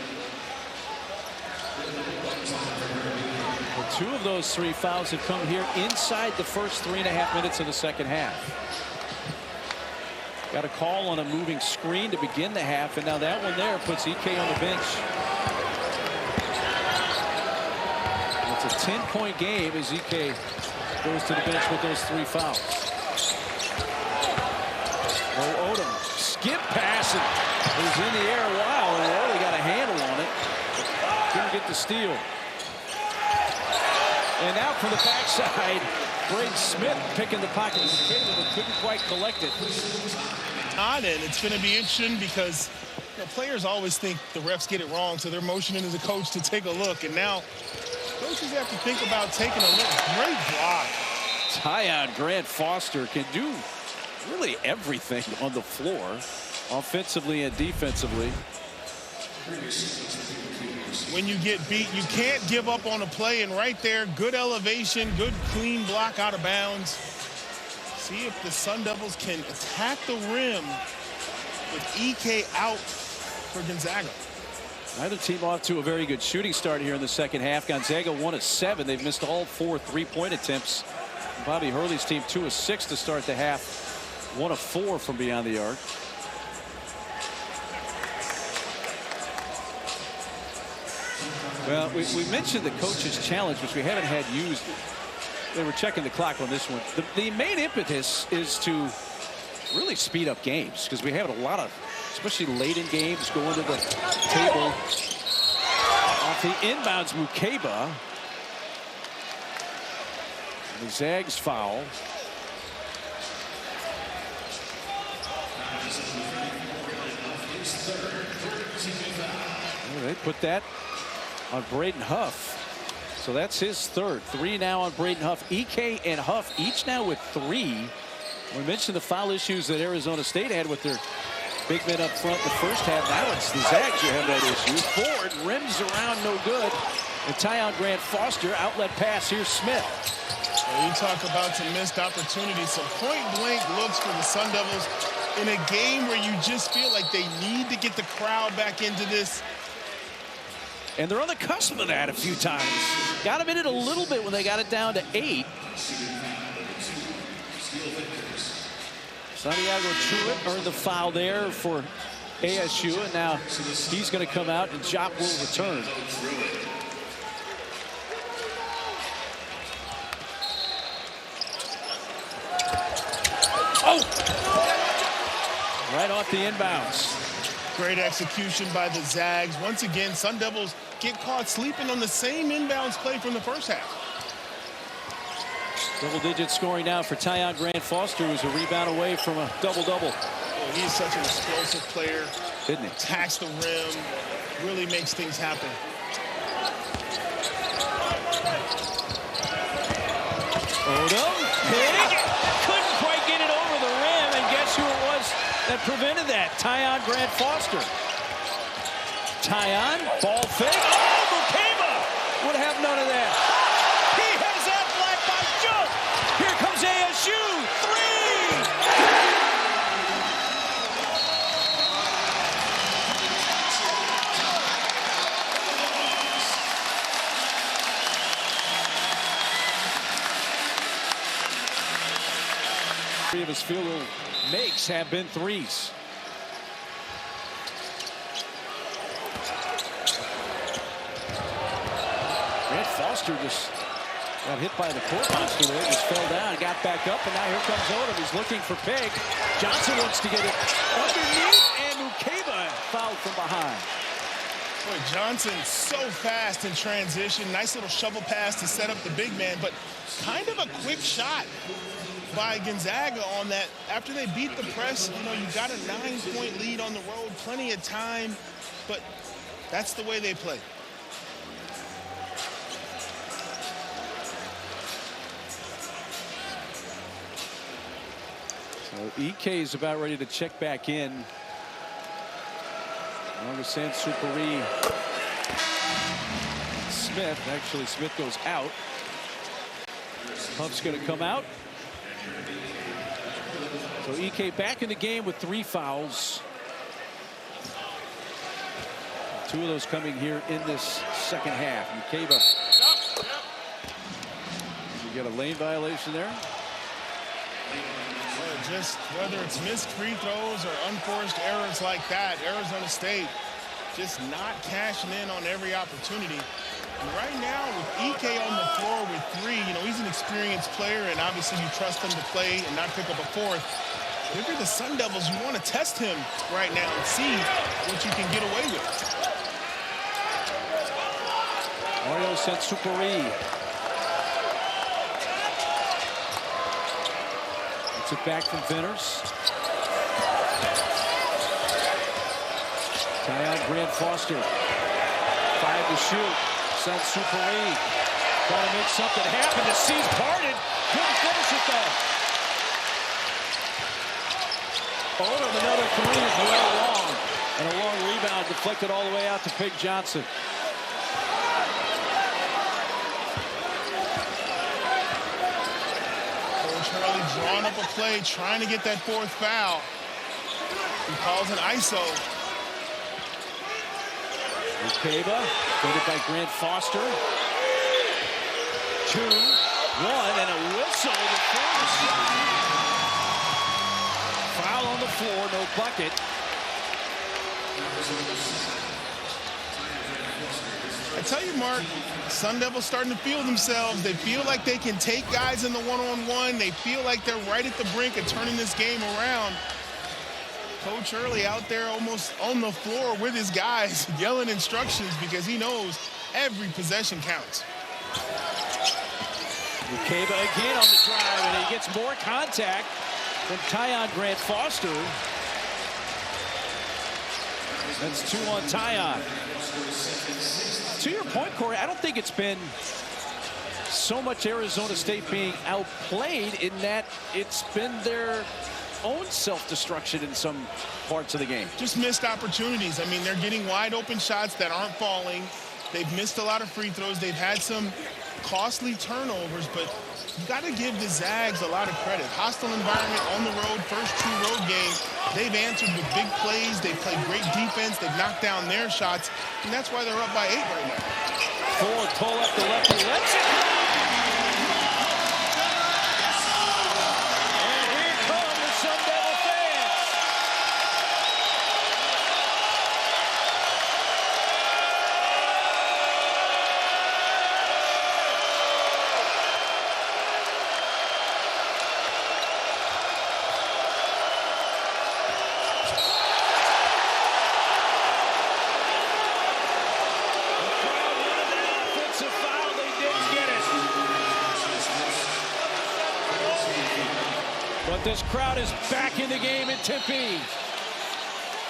Well, 2 of those 3 fouls have come here inside the first 3.5 minutes of the second half. Got a call on a moving screen to begin the half, and now that one there puts EK on the bench. It's a 10-point game as EK goes to the bench with those 3 fouls. Oh, Odom, skip pass, and it was in the air a while, and really got a handle on it. Couldn't get the steal. And now from the backside, Braden Smith picking the pocket of the table, but couldn't quite collect it. And it's going to be interesting because players always think the refs get it wrong, so they're motioning as a coach to take a look. And now coaches have to think about taking a look. Great block. Tyon Grant Foster can do really everything on the floor, offensively and defensively. When you get beat, you can't give up on a play, and right there, good elevation, good clean block out of bounds. See if the Sun Devils can attack the rim with EK out for Gonzaga. Neither team off to a very good shooting start here in the second half. Gonzaga 1 of 7. They've missed all 4 3-point attempts. Bobby Hurley's team 2 of 6 to start the half. 1 of 4 from beyond the arc. Well, we mentioned the coach's challenge, which we haven't had used. They were checking the clock on this one. The main impetus is to really speed up games because we have a lot of, especially late in games, going to the table. Off the inbounds, Mukeba. The Zags foul. Well, they put that on Braden Huff. So that's his third. 3 now on Braden Huff. EK and Huff each now with 3. We mentioned the foul issues that Arizona State had with their big men up front in the first half. Now it's the Zags who have that issue. Ford rims around, no good. And Tyon Grant Foster, outlet pass. Here's Smith. Well, we talk about some missed opportunities. Some point-blank looks for the Sun Devils in a game where you just feel like they need to get the crowd back into this. And they're on the cusp of that a few times. Got them in it a little bit when they got it down to 8. Santiago Truitt earned the foul there for ASU, and now he's going to come out and Jop will return. Oh! Right off the inbounds. Great execution by the Zags. Once again, Sun Devils get caught sleeping on the same inbounds play from the first half. Double-digit scoring now for Tyon Grant Foster, who's a rebound away from a double-double. Oh, he's such an explosive player. Isn't he? Attacks the rim, really makes things happen. Odom, big, couldn't quite get it over the rim, and guess who it was that prevented that? Tyon Grant Foster. Tyon, ball fake. Oh, Mukeba would have none of that. He has that black box jump. Here comes ASU. 3. 3 of his field goal makes have been 3s. Grant Foster just got hit by the court monster there, just fell down, got back up, and now here comes Odom. He's looking for Pig. Johnson wants to get it underneath, and Mukeba fouled from behind. Boy, Johnson so fast in transition. Nice little shovel pass to set up the big man, but Kind of a quick shot by Gonzaga on that. After they beat the press, you know, you got a 9-point lead on the road, plenty of time, but that's the way they play. So EK is about ready to check back in. Gonzaga Superi. Smith, actually Smith goes out. Huff's going to come out. So EK back in the game with 3 fouls. 2 of those coming here in this second half. Ukeba. You got a lane violation there. Well, just whether it's missed free throws or unforced errors like that, Arizona State just not cashing in on every opportunity. And right now, with EK on the floor with 3, you know, he's an experienced player, and obviously you trust him to play and not pick up a 4th. If you're the Sun Devils, you want to test him right now and see what you can get away with. Mario Superi. Gets it back from Vinters. Tyon Grant Foster. 5 to shoot. Superi trying to make something happen. The seas parted. Couldn't finish it though. Oh, with another 3 is well long. And a long rebound deflected all the way out to Pig Johnson. Coach Hurley drawing up a play, trying to get that 4th foul. He calls an ISO. Ukeba, put it by Grant Foster. 2, 1, and a whistle. Foul on the floor, no bucket. I tell you, Mark, Sun Devils starting to feel themselves. They feel like they can take guys in the one-on-one. They feel like they're right at the brink of turning this game around. Coach Hurley out there almost on the floor with his guys yelling instructions because he knows every possession counts. Ukeba again on the drive, and he gets more contact from Tyon Grant Foster. That's 2 on Tyon. To your point, Corey, I don't think it's been so much Arizona State being outplayed in that it's been their own self-destruction in some parts of the game. Just missed opportunities. I mean, they're getting wide open shots that aren't falling. They've missed a lot of free throws. They've had some costly turnovers, but you got to give the Zags a lot of credit. Hostile environment on the road, first true road game. They've answered with big plays. They've played great defense. They've knocked down their shots, and that's why they're up by 8 right now. Forward pull up the lefty, lets it go. And here come the Sun Devil fans. But this crowd is back in the game in Tempe.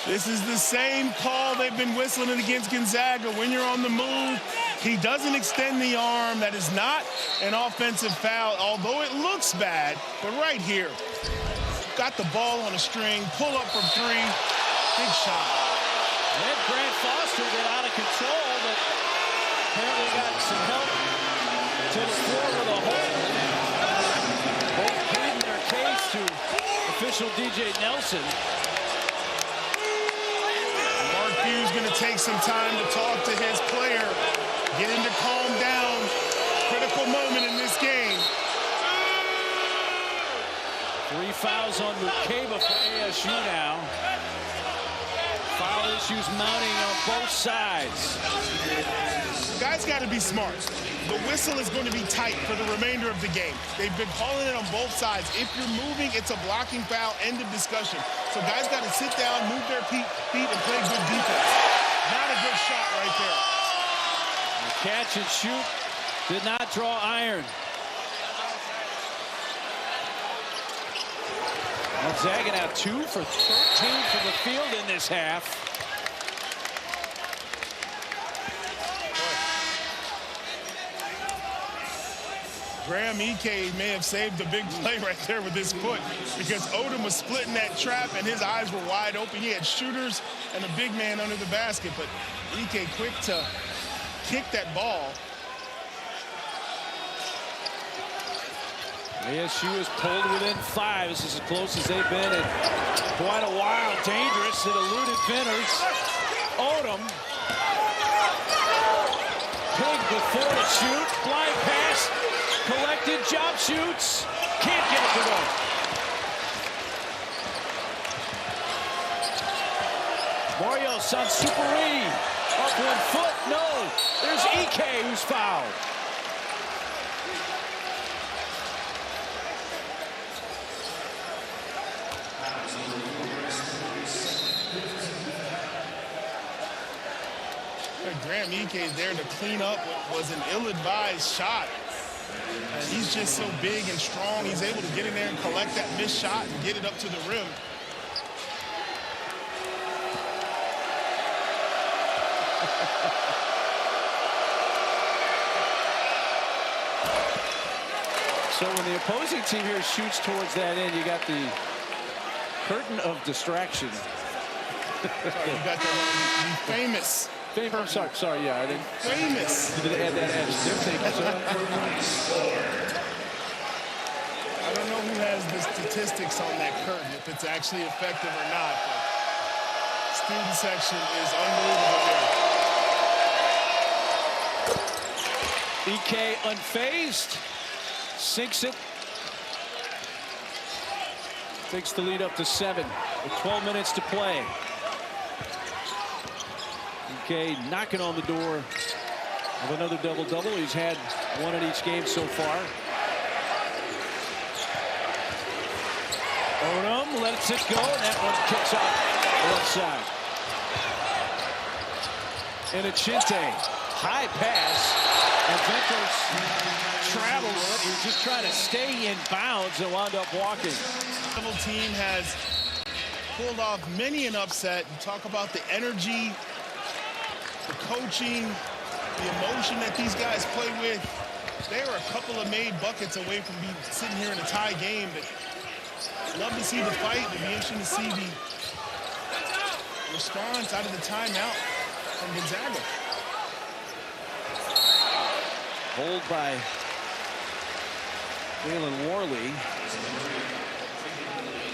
This is the same call they've been whistling against Gonzaga. When you're on the move, he doesn't extend the arm. That is not an offensive foul, although it looks bad. But right here, got the ball on a string, pull up from 3, big shot. And Grant Foster got out of control, but apparently got some help to the floor with a hole. Both pleading their case to official DJ Nelson. Mark Hughes going to take some time to talk to his player, get him to calm down. Critical moment in this game. 3 fouls on Ukeba for ASU now. Foul issues mounting on both sides. Guys got to be smart. The whistle is going to be tight for the remainder of the game. They've been calling it on both sides. If you're moving, it's a blocking foul, end of discussion. So guys got to sit down, move their feet, and play good defense. Not a good shot right there. The catch and shoot did not draw iron. Gonzaga now 2 for 13 from the field in this half. Graham Ike may have saved the big play right there with his foot, because Odom was splitting that trap and his eyes were wide open. He had shooters and a big man under the basket, but Ike quick to kick that ball. ASU is pulled within 5. This is as close as they've been in quite a while. Dangerous. It eluded Vinters. Odom. Pig before the shoot. Blind pass. Collected. Job shoots. Can't get it to go. Mario Sansupari. Up 1 foot. No. There's Ike who's fouled. Graham Ike there to clean up what was an ill-advised shot. And he's just so big and strong. He's able to get in there and collect that missed shot and get it up to the rim. So when the opposing team here shoots towards that end, you got the curtain of distraction. Sorry, you got the famous. Sorry, yeah, I didn't. Famous. You didn't add that adjective. Thank you, sir. I don't know who has the statistics on that curtain, if it's actually effective or not, but student section is unbelievable here. Ike unfazed. Sinks it. Takes the lead up to 7 with 12 minutes to play. Ike knocking on the door of another double-double. He's had 1 in each game so far. Odom lets it go, and that one kicks off the left side. And Achinte, high pass, and Venters traveled it. He was just trying to stay in bounds and wound up walking. The double team has pulled off many an upset. You talk about the energy, the coaching, the emotion that these guys play with. They are a couple of made buckets away from being sitting here in a tie game, but love to see the fight. It'd be interesting to see the response out of the timeout from Gonzaga. Hold by Waylon Worley.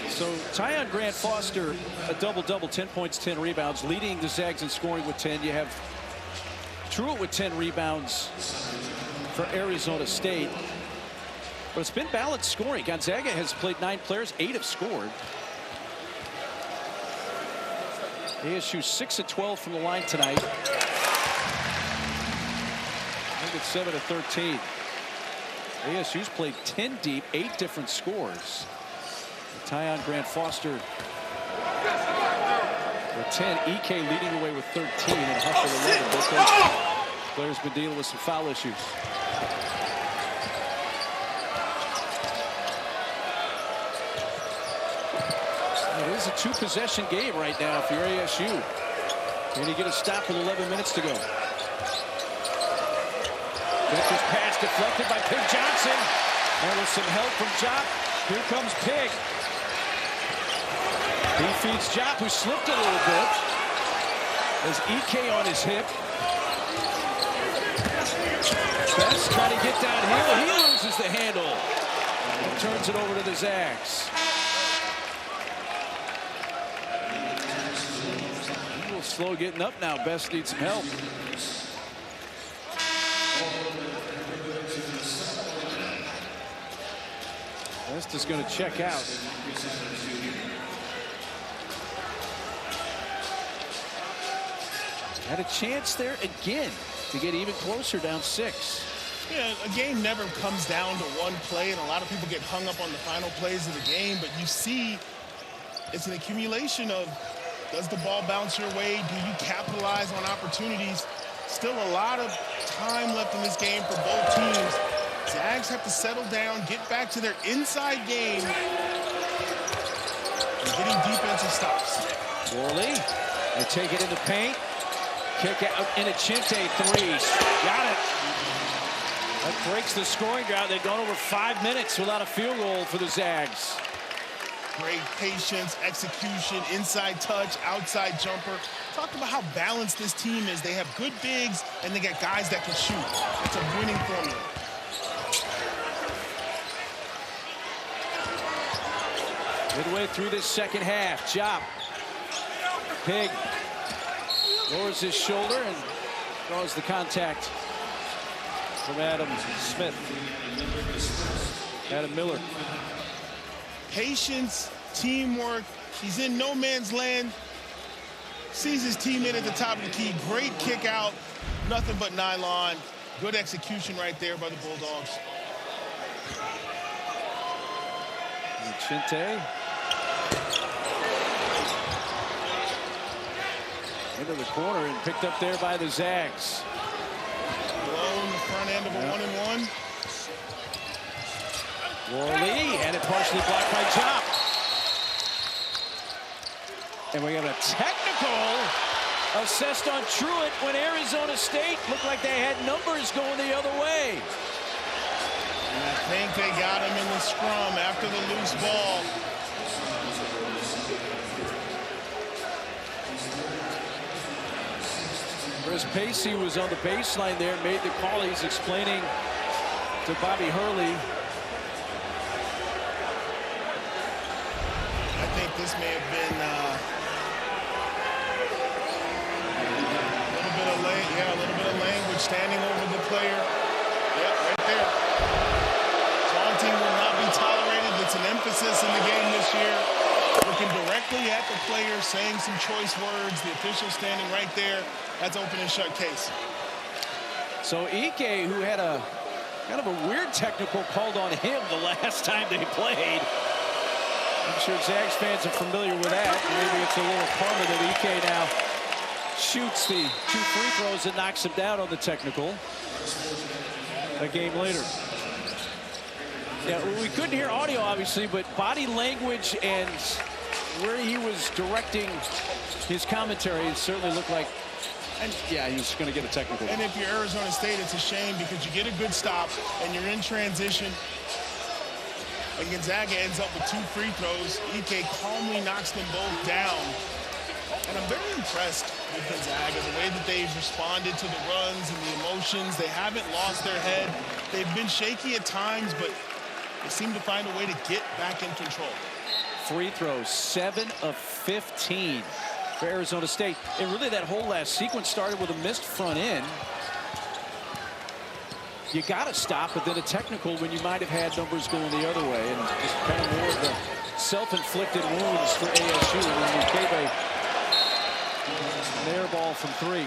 So Tyon Grant Foster, a double-double, 10 points, 10 rebounds, leading the Zags in scoring with 10. You have Truitt with 10 rebounds for Arizona State. But it's been balanced scoring. Gonzaga has played 9 players, 8 have scored. ASU 6 of 12 from the line tonight. I think it's 7 of 13. ASU's played 10 deep, 8 different scores. Tyon Grant Foster with 10. Ike leading the way with 13 and Huff with 11. Both those players been dealing with some foul issues. It is a 2-possession game right now if you're ASU. Can you get a stop with 11 minutes to go? Venters pass deflected by Pig Johnson. And with some help from Jop, here comes Pig. He feeds Jop, who slipped a little bit. There's Ike on his hip. Best trying to get downhill. He loses the handle. And turns it over to the Zags. A little slow getting up now. Best needs some help. Best is going to check out. Had a chance there again to get even closer, down 6. Yeah, a game never comes down to one play, and a lot of people get hung up on the final plays of the game, but you see it's an accumulation of, does the ball bounce your way? Do you capitalize on opportunities? Still a lot of time left in this game for both teams. Zags have to settle down, get back to their inside game, getting defensive stops. Worley, they take it in the paint. Kick out, Inachinte threes. Got it. That breaks the scoring drought. They've gone over 5 minutes without a field goal for the Zags. Great patience, execution, inside touch, outside jumper. Talk about how balanced this team is. They have good bigs, and they got guys that can shoot. It's a winning formula. Midway through this second half, Jop. Pig lowers his shoulder and draws the contact from Adam Smith. Adam Miller. Patience, teamwork. He's in no man's land. Sees his teammate at the top of the key. Great kick out. Nothing but nylon. Good execution right there by the Bulldogs. Chinte. Into the corner and picked up there by the Zags. Low in the front end of a 1-and-1. Worley, and it partially blocked by Jop. And we have a technical assessed on Truitt when Arizona State looked like they had numbers going the other way. And I think they got him in the scrum after the loose ball. Chris Pacey was on the baseline there, made the call. He's explaining to Bobby Hurley. I think this may have been a little bit of language standing over the player. Yep, right there. Taunting will not be tolerated. It's an emphasis in the game this year. Looking directly at the player, saying some choice words. The official standing right there. That's open and shut case. So Ike, who had a kind of a weird technical called on him the last time they played. I'm sure Zags fans are familiar with that. Maybe it's a little karma that Ike now shoots the 2 free throws and knocks him down on the technical a game later. Yeah, we couldn't hear audio, obviously, but body language and where he was directing his commentary, it certainly looked like, and yeah, he was going to get a technical. And if you're Arizona State, it's a shame because you get a good stop and you're in transition. And Gonzaga ends up with 2 free throws. Ike calmly knocks them both down. And I'm very impressed with Gonzaga, the way that they've responded to the runs and the emotions. They haven't lost their head. They've been shaky at times, but they seem to find a way to get back in control. Free throws, 7 of 15 for Arizona State. And really that whole last sequence started with a missed front end. You got to stop, but then a technical when you might have had numbers going the other way. And just kind of more of the self-inflicted wounds for ASU. And Mukebe, an air ball from 3.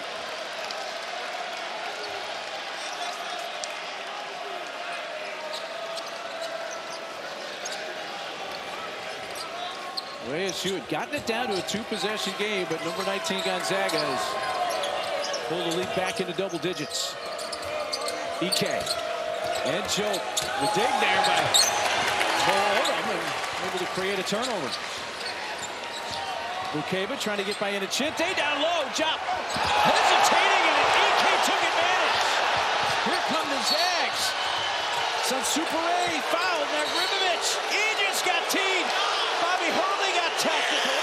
ASU had gotten it down to a 2-possession game, but number 19 Gonzaga has pulled the lead back into double digits. Ike and Joe, the dig there by Odom, and able to create a turnover. Mukebe trying to get by Inachinte, down low, Jop hesitating, and Ike took advantage. Here come the Zags. Some Super A fouled. Now Ribovich, he just got teed. Bobby Hurley got technical.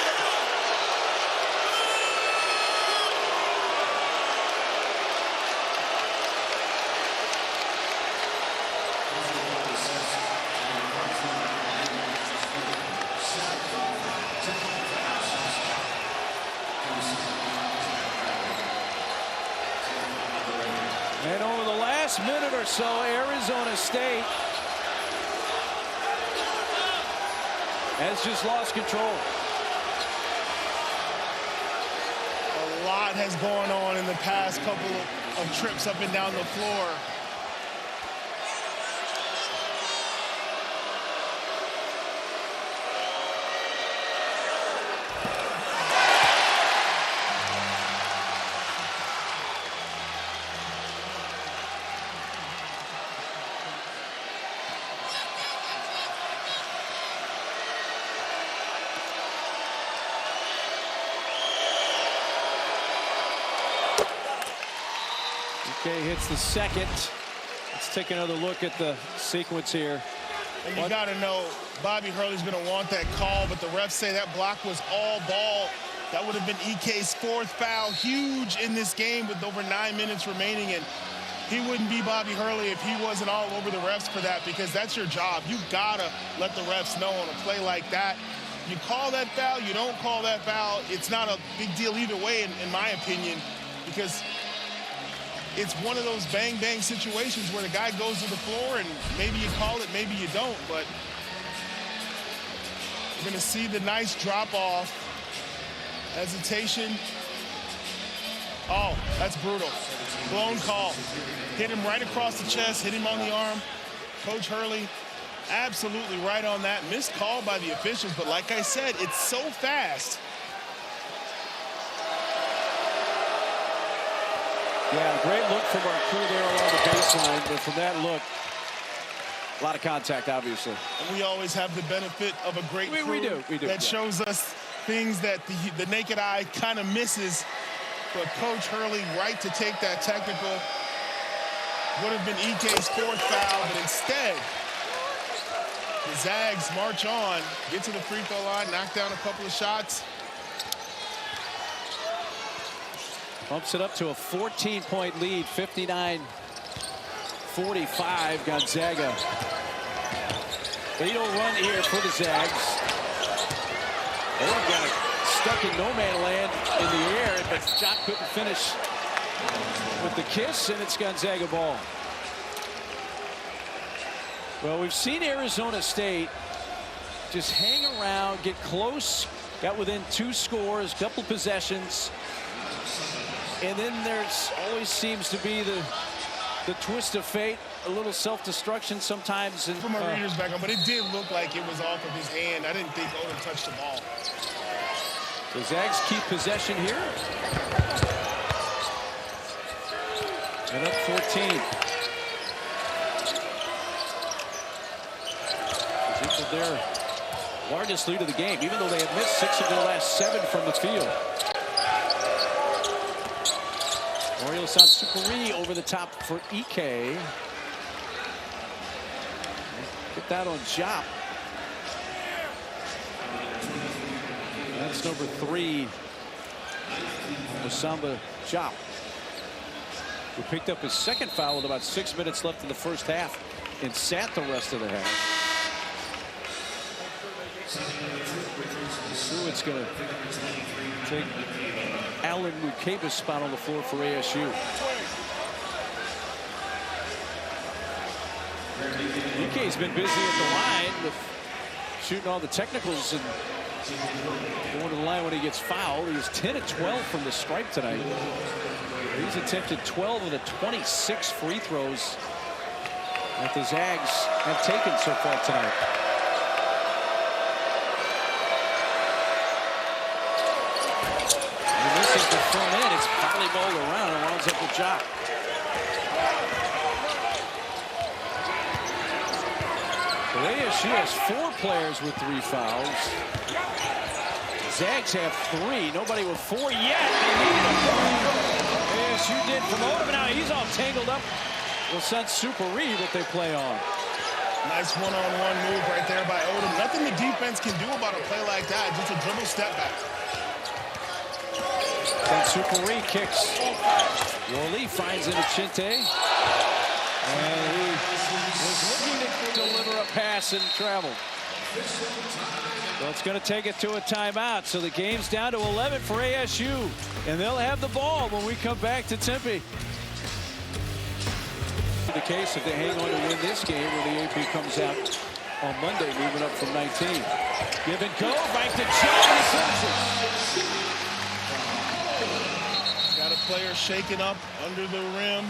And over the last minute or so, Arizona State has just lost control. A lot has gone on in the past couple of trips up and down the floor. Okay, hits the second. Let's take another look at the sequence here. And you got to know, Bobby Hurley's going to want that call, but the refs say that block was all ball. That would have been EK's 4th foul, huge in this game with over 9 minutes remaining. And he wouldn't be Bobby Hurley if he wasn't all over the refs for that, because that's your job. You got to let the refs know on a play like that. You call that foul, you don't call that foul. It's not a big deal either way, in my opinion, because it's one of those bang-bang situations where the guy goes to the floor and maybe you call it, maybe you don't. But you're going to see the nice drop-off. Hesitation. Oh, that's brutal. Blown call. Hit him right across the chest, hit him on the arm. Coach Hurley absolutely right on that. Missed call by the officials, but like I said, it's so fast. Yeah, great look from our crew there along the baseline, but from that look, a lot of contact, obviously. And we always have the benefit of a great crew we do, that shows us things that the naked eye kind of misses. But Coach Hurley right to take that technical. Would have been EK's 4th foul, but instead, the Zags march on, get to the free throw line, knock down a couple of shots. Bumps it up to a 14-point lead, 59-45, Gonzaga. 8-0 run here for the Zags. They got stuck in no-man land in the air, but shot couldn't finish with the kiss, and it's Gonzaga ball. Well, we've seen Arizona State just hang around, get close, got within 2 scores, couple possessions. And then there's always seems to be the twist of fate, a little self-destruction sometimes. And, from a reader's background, but it did look like it was off of his hand. I didn't think Odom touched the ball. The Zags keep possession here. And up 14. It's equaled their largest lead of the game, even though they have missed 6 of their last 7 from the field. Oriel Sansupuri over the top for EK. Get that on Jop. That's number 3. Osamba Jop, who picked up his 2nd foul with about 6 minutes left in the first half and sat the rest of the half. Pruitt's going to take Alan Mukaba's spot on the floor for ASU. EK's been busy at the line with shooting all the technicals and going to the line when he gets fouled. He was 10 of 12 from the stripe tonight. He's attempted 12 of the 26 free throws that the Zags have taken so far tonight. And this is the front end. It's volleyballed around and winds up with Jock. Well, ASU has 4 players with 3 fouls. Zags have 3. Nobody with 4 yet. They need a 4. ASU did from Odom. Now he's all tangled up. Well, Sansupuri that they play on. Nice one-on-one move right there by Odom. Nothing the defense can do about a play like that. Just a dribble step back. Sansupuri kicks. Worley finds it at Chinte. And he was looking to deliver a pass and travel. Well, it's going to take it to a timeout. So the game's down to 11 for ASU. And they'll have the ball when we come back to Tempe. The case if they hang on to win this game when the AP comes out on Monday, moving up from 19. Give and go, back to Jones. Got a player shaken up under the rim.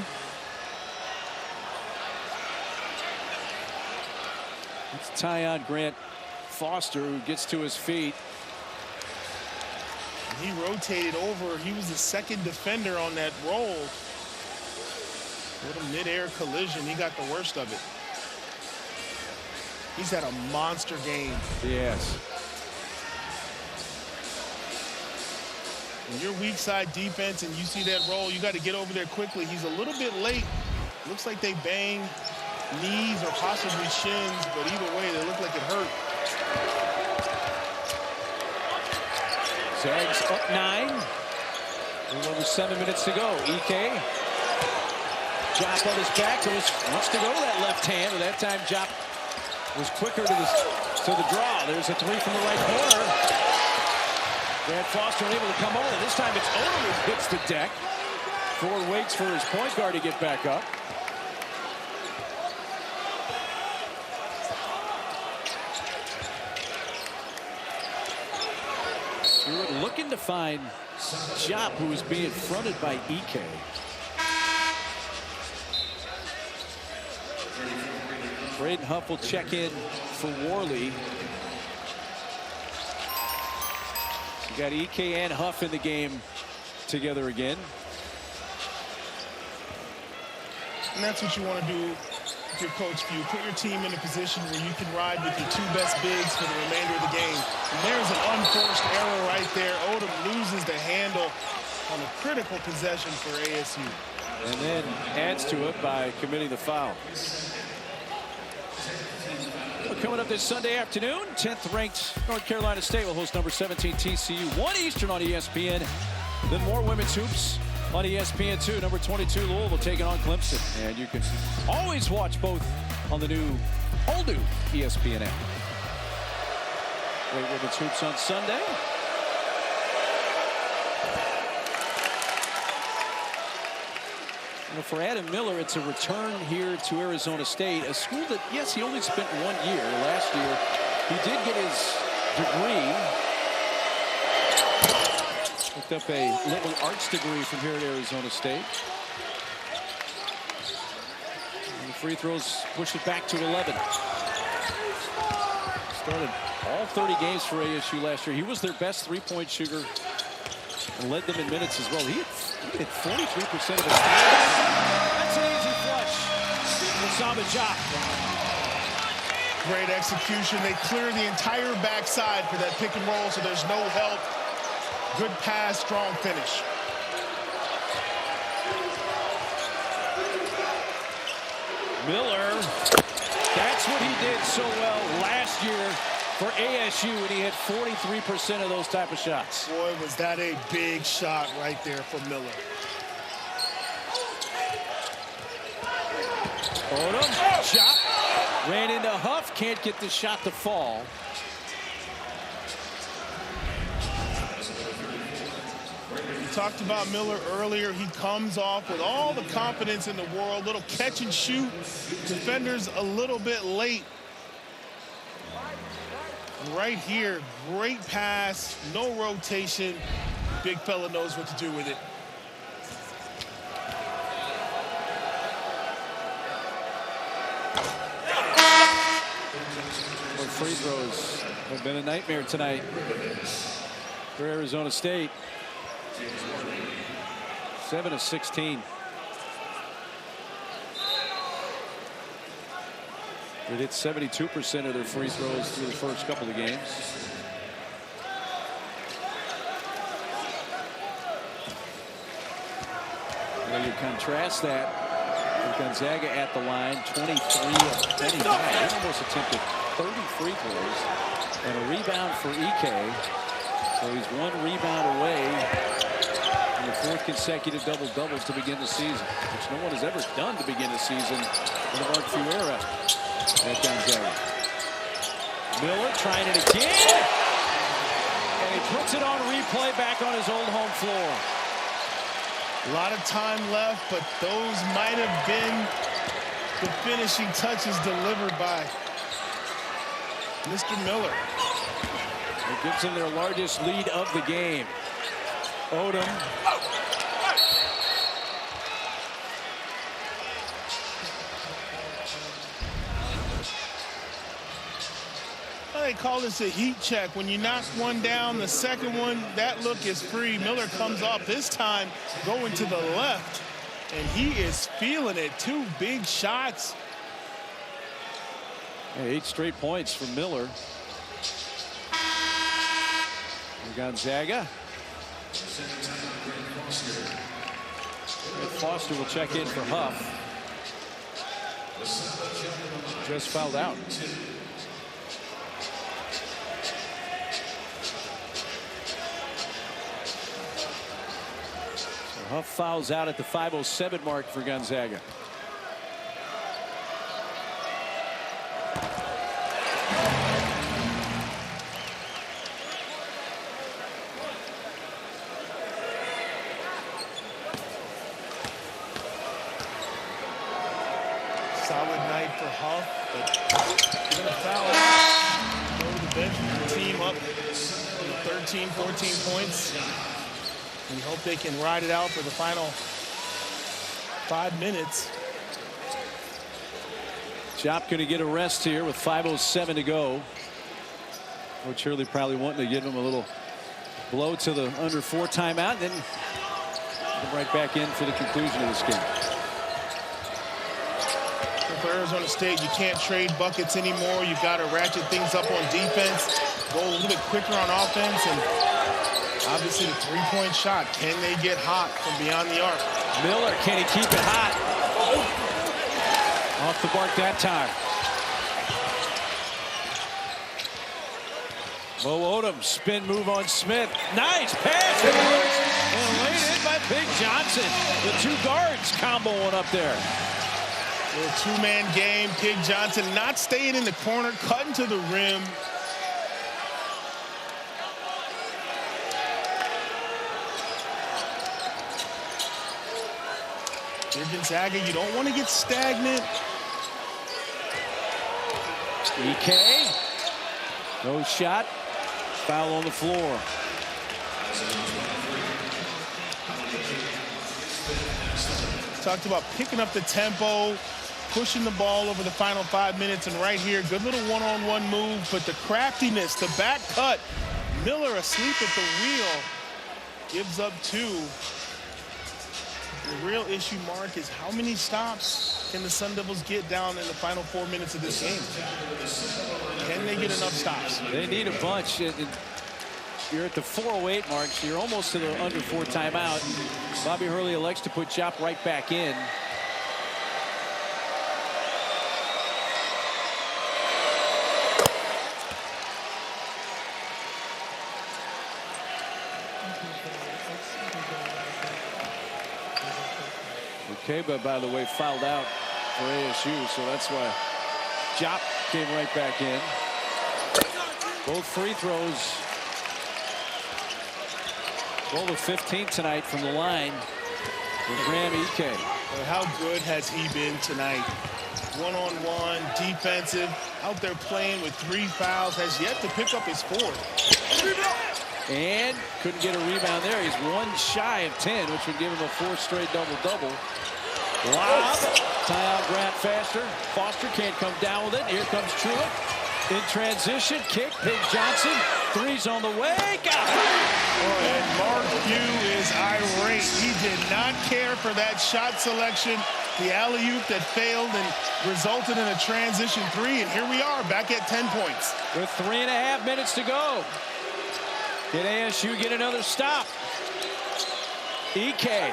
It's Tyon Grant Foster who gets to his feet. He rotated over. He was the 2nd defender on that roll. What a mid-air collision. He got the worst of it. He's had a monster game. Yes. When you're weak side defense and you see that roll, you got to get over there quickly. He's a little bit late. Looks like they banged knees or possibly shins, but either way, they look like it hurt. Zags up 9. A little over 7 minutes to go. Ike. Jop on his back. Wants to go to that left hand, but that time Jop was quicker to the draw. There's a 3 from the right corner. Brad Foster unable to come over. This time it's Odom who hits the deck. Ford waits for his point guard to get back up. Stewart looking to find Jop, who is being fronted by Ike. Braden Huff will check in for Worley. You got Ike and Huff in the game together again. And that's what you want to do with your coach view. Put your team in a position where you can ride with your 2 best bigs for the remainder of the game. And there's an unforced error right there. Odom loses the handle on a critical possession for ASU. And then adds to it by committing the foul. Well, coming up this Sunday afternoon, 10th ranked North Carolina State will host number 17 TCU, 1 Eastern on ESPN. Then more women's hoops on ESPN2. Number 22 Louisville taking on Clemson. And you can always watch both on the all new ESPN app. Great women's hoops on Sunday. For Adam Miller, it's a return here to Arizona State, a school that, yes, he only spent 1 year. Last year, he did get his degree. Picked up a liberal arts degree from here at Arizona State. And the free throws push it back to 11. Started all 30 games for ASU last year. He was their best three-point shooter and led them in minutes as well. He hit 43% of his threes. That's an easy flush for Samba Jop. Great execution. They clear the entire backside for that pick and roll, so there's no help. Good pass, strong finish. Miller, that's what he did so well last year for ASU, and he hit 43% of those type of shots. Boy, was that a big shot right there for Miller. Odom, shot, ran into Huff, can't get the shot to fall. We talked about Miller earlier. He comes off with all the confidence in the world, little catch and shoot. Defenders a little bit late. Right here, great pass, no rotation. Big fella knows what to do with it. Well, free throws have been a nightmare tonight for Arizona State. 7 of 16. They hit 72% of their free throws through the first couple of games. Well, you contrast that with Gonzaga at the line, 23 of 25. They almost attempted 30 free throws and a rebound for Ike. So he's 1 rebound away from the 4th consecutive double-doubles to begin the season, which no one has ever done to begin the season in the Mark Few era. At Gonzaga. Miller trying it again. And he puts it on replay back on his old home floor. A lot of time left, but those might have been the finishing touches delivered by Mr. Miller. It gives them their largest lead of the game. Odom. They call this a heat check. When you knock one down, the second one, that look is free. Miller comes off this time going to the left, and he is feeling it. 2 big shots. 8 straight points from Miller. And Gonzaga Foster will check in for Huff. Just fouled out. So Huff fouls out at the 5:07 mark for Gonzaga. Solid night for Huff, but he's going to foul out. Go to the bench with the team up 13, 14 points. We hope they can ride it out for the final 5 minutes. Chop going to get a rest here with 5:07 to go. Coach Hurley probably wanting to give him a little blow to the under 4 timeout, then come right back in for the conclusion of this game. For Arizona State, you can't trade buckets anymore. You've got to ratchet things up on defense, go a little bit quicker on offense, and obviously the three-point shot. Can they get hot from beyond the arc? Miller, can he keep it hot? Off the mark that time. Bo Odom, spin move on Smith. Nice pass. It works. And laid in by Big Johnson. The 2 guards comboing up there. Little two-man game. Big Johnson not staying in the corner, cutting to the rim. You're Gonzaga, you don't want to get stagnant. EK. No shot. Foul on the floor. Talked about picking up the tempo, pushing the ball over the final 5 minutes, and right here, good little one-on-one move, but the craftiness, the back cut. Miller asleep at the wheel, gives up 2. The real issue, Mark, is how many stops can the Sun Devils get down in the final 4 minutes of this game? Can they get enough stops? They need a bunch. You're at the 4:08 mark, so you're almost to the under 4 timeout. Bobby Hurley elects to put Chop right back in. Okay, but by the way, fouled out for ASU, so that's why Chop came right back in. Both free throws. 12 of 15 tonight from the line with Graham EK. Well, how good has he been tonight? One-on-one, defensive, out there playing with 3 fouls, has yet to pick up his 4th. And couldn't get a rebound there. He's 1 shy of 10, which would give him a 4th straight double-double. Lob. Tie out Grant faster. Foster can't come down with it. Here comes Truitt. In transition, kick. Big Johnson. 3's on the way. Got it. And Mark Few is irate. He did not care for that shot selection. The alley-oop that failed and resulted in a transition 3. And here we are back at 10 points. With 3.5 minutes to go. Can ASU get another stop? EK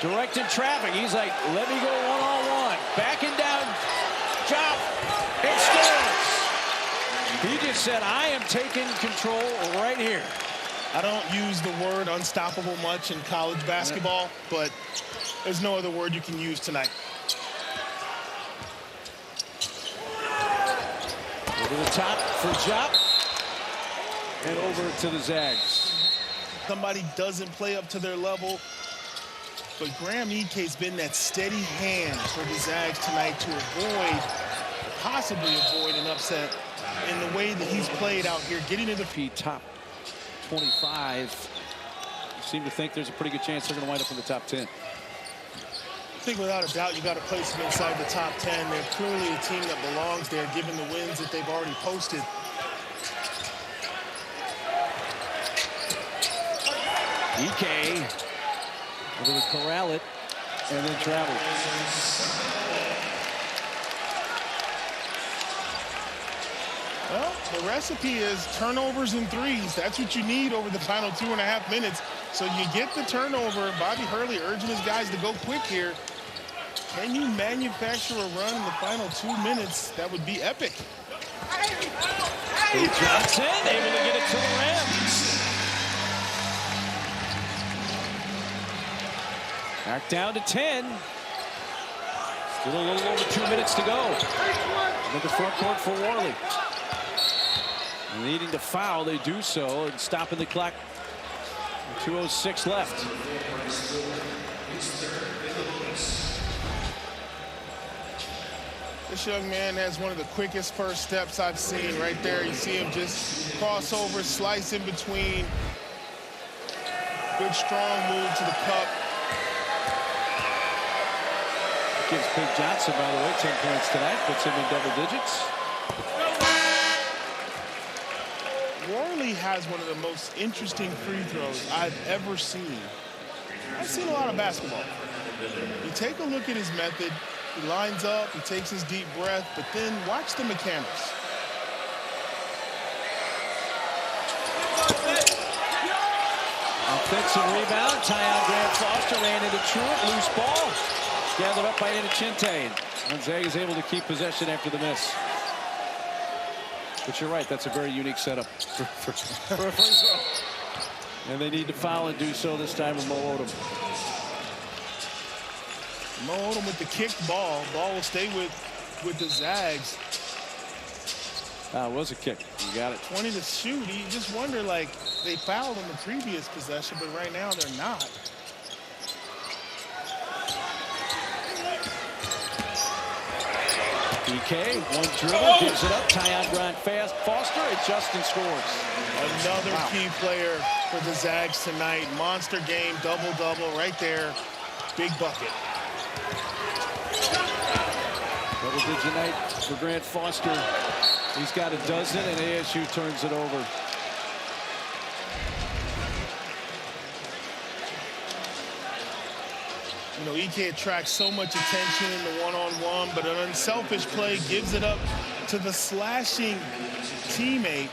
directing traffic. He's like, let me go one-on-one. Backing down. Chop. It scores. He just said, I am taking control right here. I don't use the word unstoppable much in college basketball, but there's no other word you can use tonight. Over the top for Chop. And over to the Zags. Somebody doesn't play up to their level, but Graham EK's been that steady hand for the Zags tonight to avoid, possibly avoid an upset in the way that he's played out here, getting to the top 25. You seem to think there's a pretty good chance they're going to wind up in the top 10. I think without a doubt you got to place them inside the top 10. They're clearly a team that belongs there given the wins that they've already posted. EK able to corral it and then travel. Well, the recipe is turnovers and 3s. That's what you need over the final 2.5 minutes. So you get the turnover. Bobby Hurley urging his guys to go quick here. Can you manufacture a run in the final 2 minutes? That would be epic. Johnson able to get it to the rim. Back down to 10. Still a little over 2 minutes to go. In the front court for Worley. Needing to foul, they do so, and stopping the clock. 2:06 left. This young man has one of the quickest first steps I've seen right there. You see him just cross over, slice in between. Good, strong move to the cup. Gives Big Johnson, by the way, 10 points tonight. Puts him in double digits. Worley has one of the most interesting free throws I've ever seen. I've seen a lot of basketball. You take a look at his method. He lines up, he takes his deep breath, but then watch the mechanics. Offensive rebound. Tyon Grant Foster ran into Truitt. Loose ball. Gathered up by Inocente. Gonzaga is able to keep possession after the miss. But you're right, that's a very unique setup for a free throw. And they need to foul and do so this time with Mo Odom. Mo Odom with the kicked ball. Ball will stay with the Zags. It was a kick. You got it. 20 to shoot. You just wonder, like, they fouled on the previous possession, but right now they're not. DK, one dribble, gives it up. Tyon Grant Foster, and Justin scores. Another key player for the Zags tonight. Monster game, double-double right there. Big bucket. Double-digit night for Grant Foster. He's got a dozen, and ASU turns it over. You know, EK attracts so much attention in the one-on-one, but an unselfish play gives it up to the slashing teammate.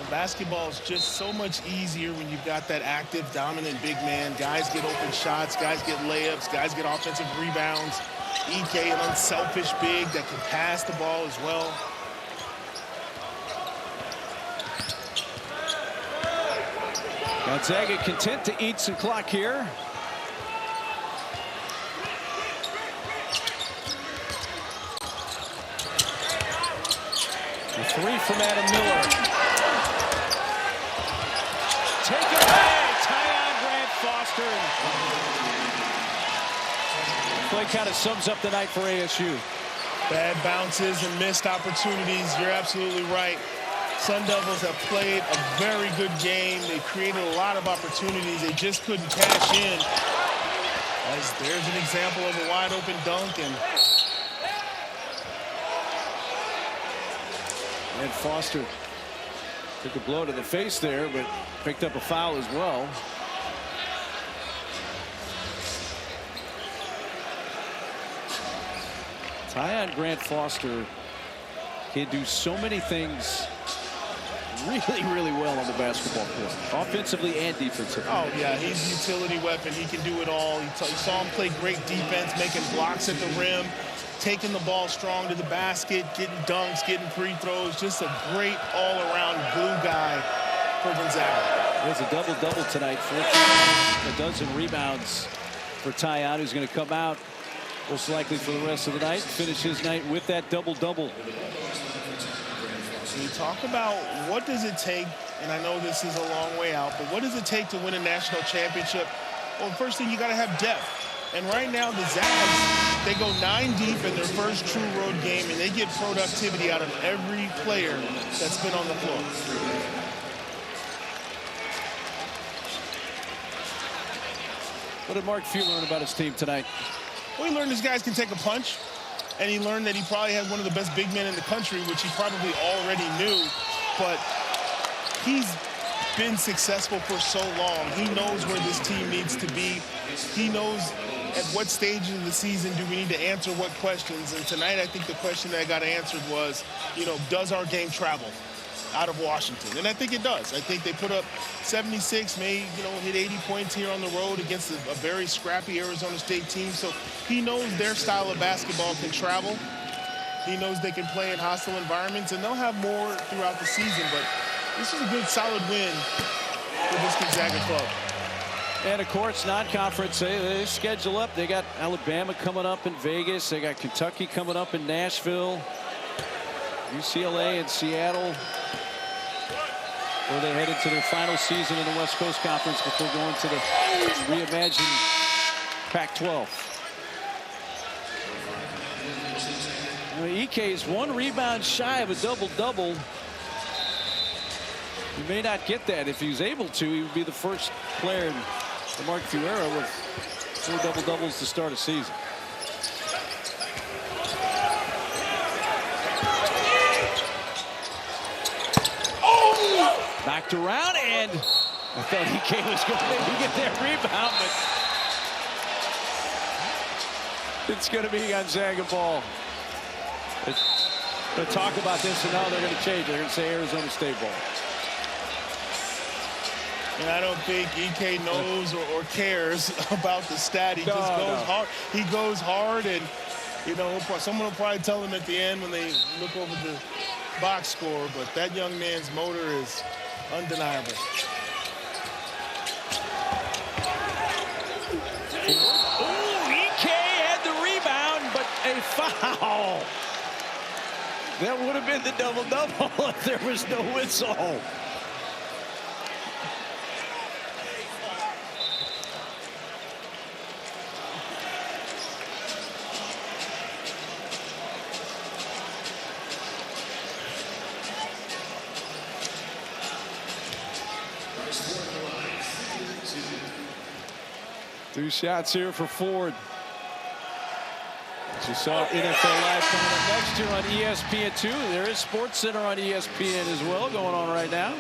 Basketball is just so much easier when you've got that active, dominant big man. Guys get open shots, guys get layups, guys get offensive rebounds. EK, an unselfish big that can pass the ball as well. Gonzaga content to eat some clock here. A three from Adam Miller. Take it away, Tyon Grant Foster. Play kind of sums up the night for ASU. Bad bounces and missed opportunities. You're absolutely right. Sun Devils have played a very good game. They created a lot of opportunities. They just couldn't cash in. As there's an example of a wide open dunk. And Foster took a blow to the face there, but picked up a foul as well. Tyon Grant Foster can do so many things really well on the basketball court, offensively and defensively. Oh, yeah, he's a utility weapon. He can do it all. You saw him play great defense, making blocks at the rim, taking the ball strong to the basket, getting dunks, getting free throws. Just a great all-around glue guy for Gonzaga. There's a double-double tonight. 14, a dozen rebounds for Tyon, who's going to come out most likely for the rest of the night, finish his night with that double-double. We talk about what does it take, and I know this is a long way out, but what does it take to win a national championship? Well, first thing, you got to have depth. And right now, the Zags, they go 9 deep in their first true road game, and they get productivity out of every player that's been on the floor. What did Mark Few learn about his team tonight? Well, he learned his guys can take a punch, and he learned that he probably had one of the best big men in the country, which he probably already knew, but he's been successful for so long. He knows where this team needs to be. He knows at what stage of the season do we need to answer what questions. And tonight, I think the question that got answered was, you know, does our game travel? out of Washington. And I think it does. I think they put up 76, may, hit 80 points here on the road against a very scrappy Arizona State team. So he knows their style of basketball can travel. He knows they can play in hostile environments, and they'll have more throughout the season. But this is a good, solid win for this Gonzaga club. And, of course, non-conference, they schedule up. They got Alabama coming up in Vegas. They got Kentucky coming up in Nashville. UCLA and Seattle, where they head into their final season in the West Coast Conference before going to the reimagined Pac-12. Ike is 1 rebound shy of a double-double. He may not get that. If he was able to, he would be the first player in the Mark Few era with 4 double-doubles to start a season. Knocked around, and I thought Ike was going to maybe get that rebound, but it's going to be Gonzaga ball. They'll talk about this, and now they're going to change it. They're going to say Arizona State ball. And I don't think Ike knows or cares about the stat. He just goes hard. He goes hard, and someone will probably tell him at the end when they look over the box score. But that young man's motor is undeniable. Oh, Ike had the rebound, but a foul. That would have been the double-double if there was no whistle. Two shots here for Ford. As you saw NFL Live coming up next year on ESPN2. There is Sports Center on ESPN as well going on right now.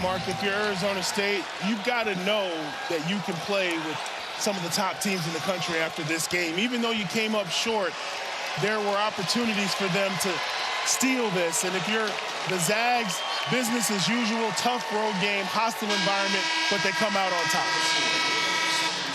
Mark, if you're Arizona State, you've got to know that you can play with some of the top teams in the country after this game. Even though you came up short, there were opportunities for them to steal this. And if you're the Zags, business as usual, tough road game, hostile environment, but they come out on top.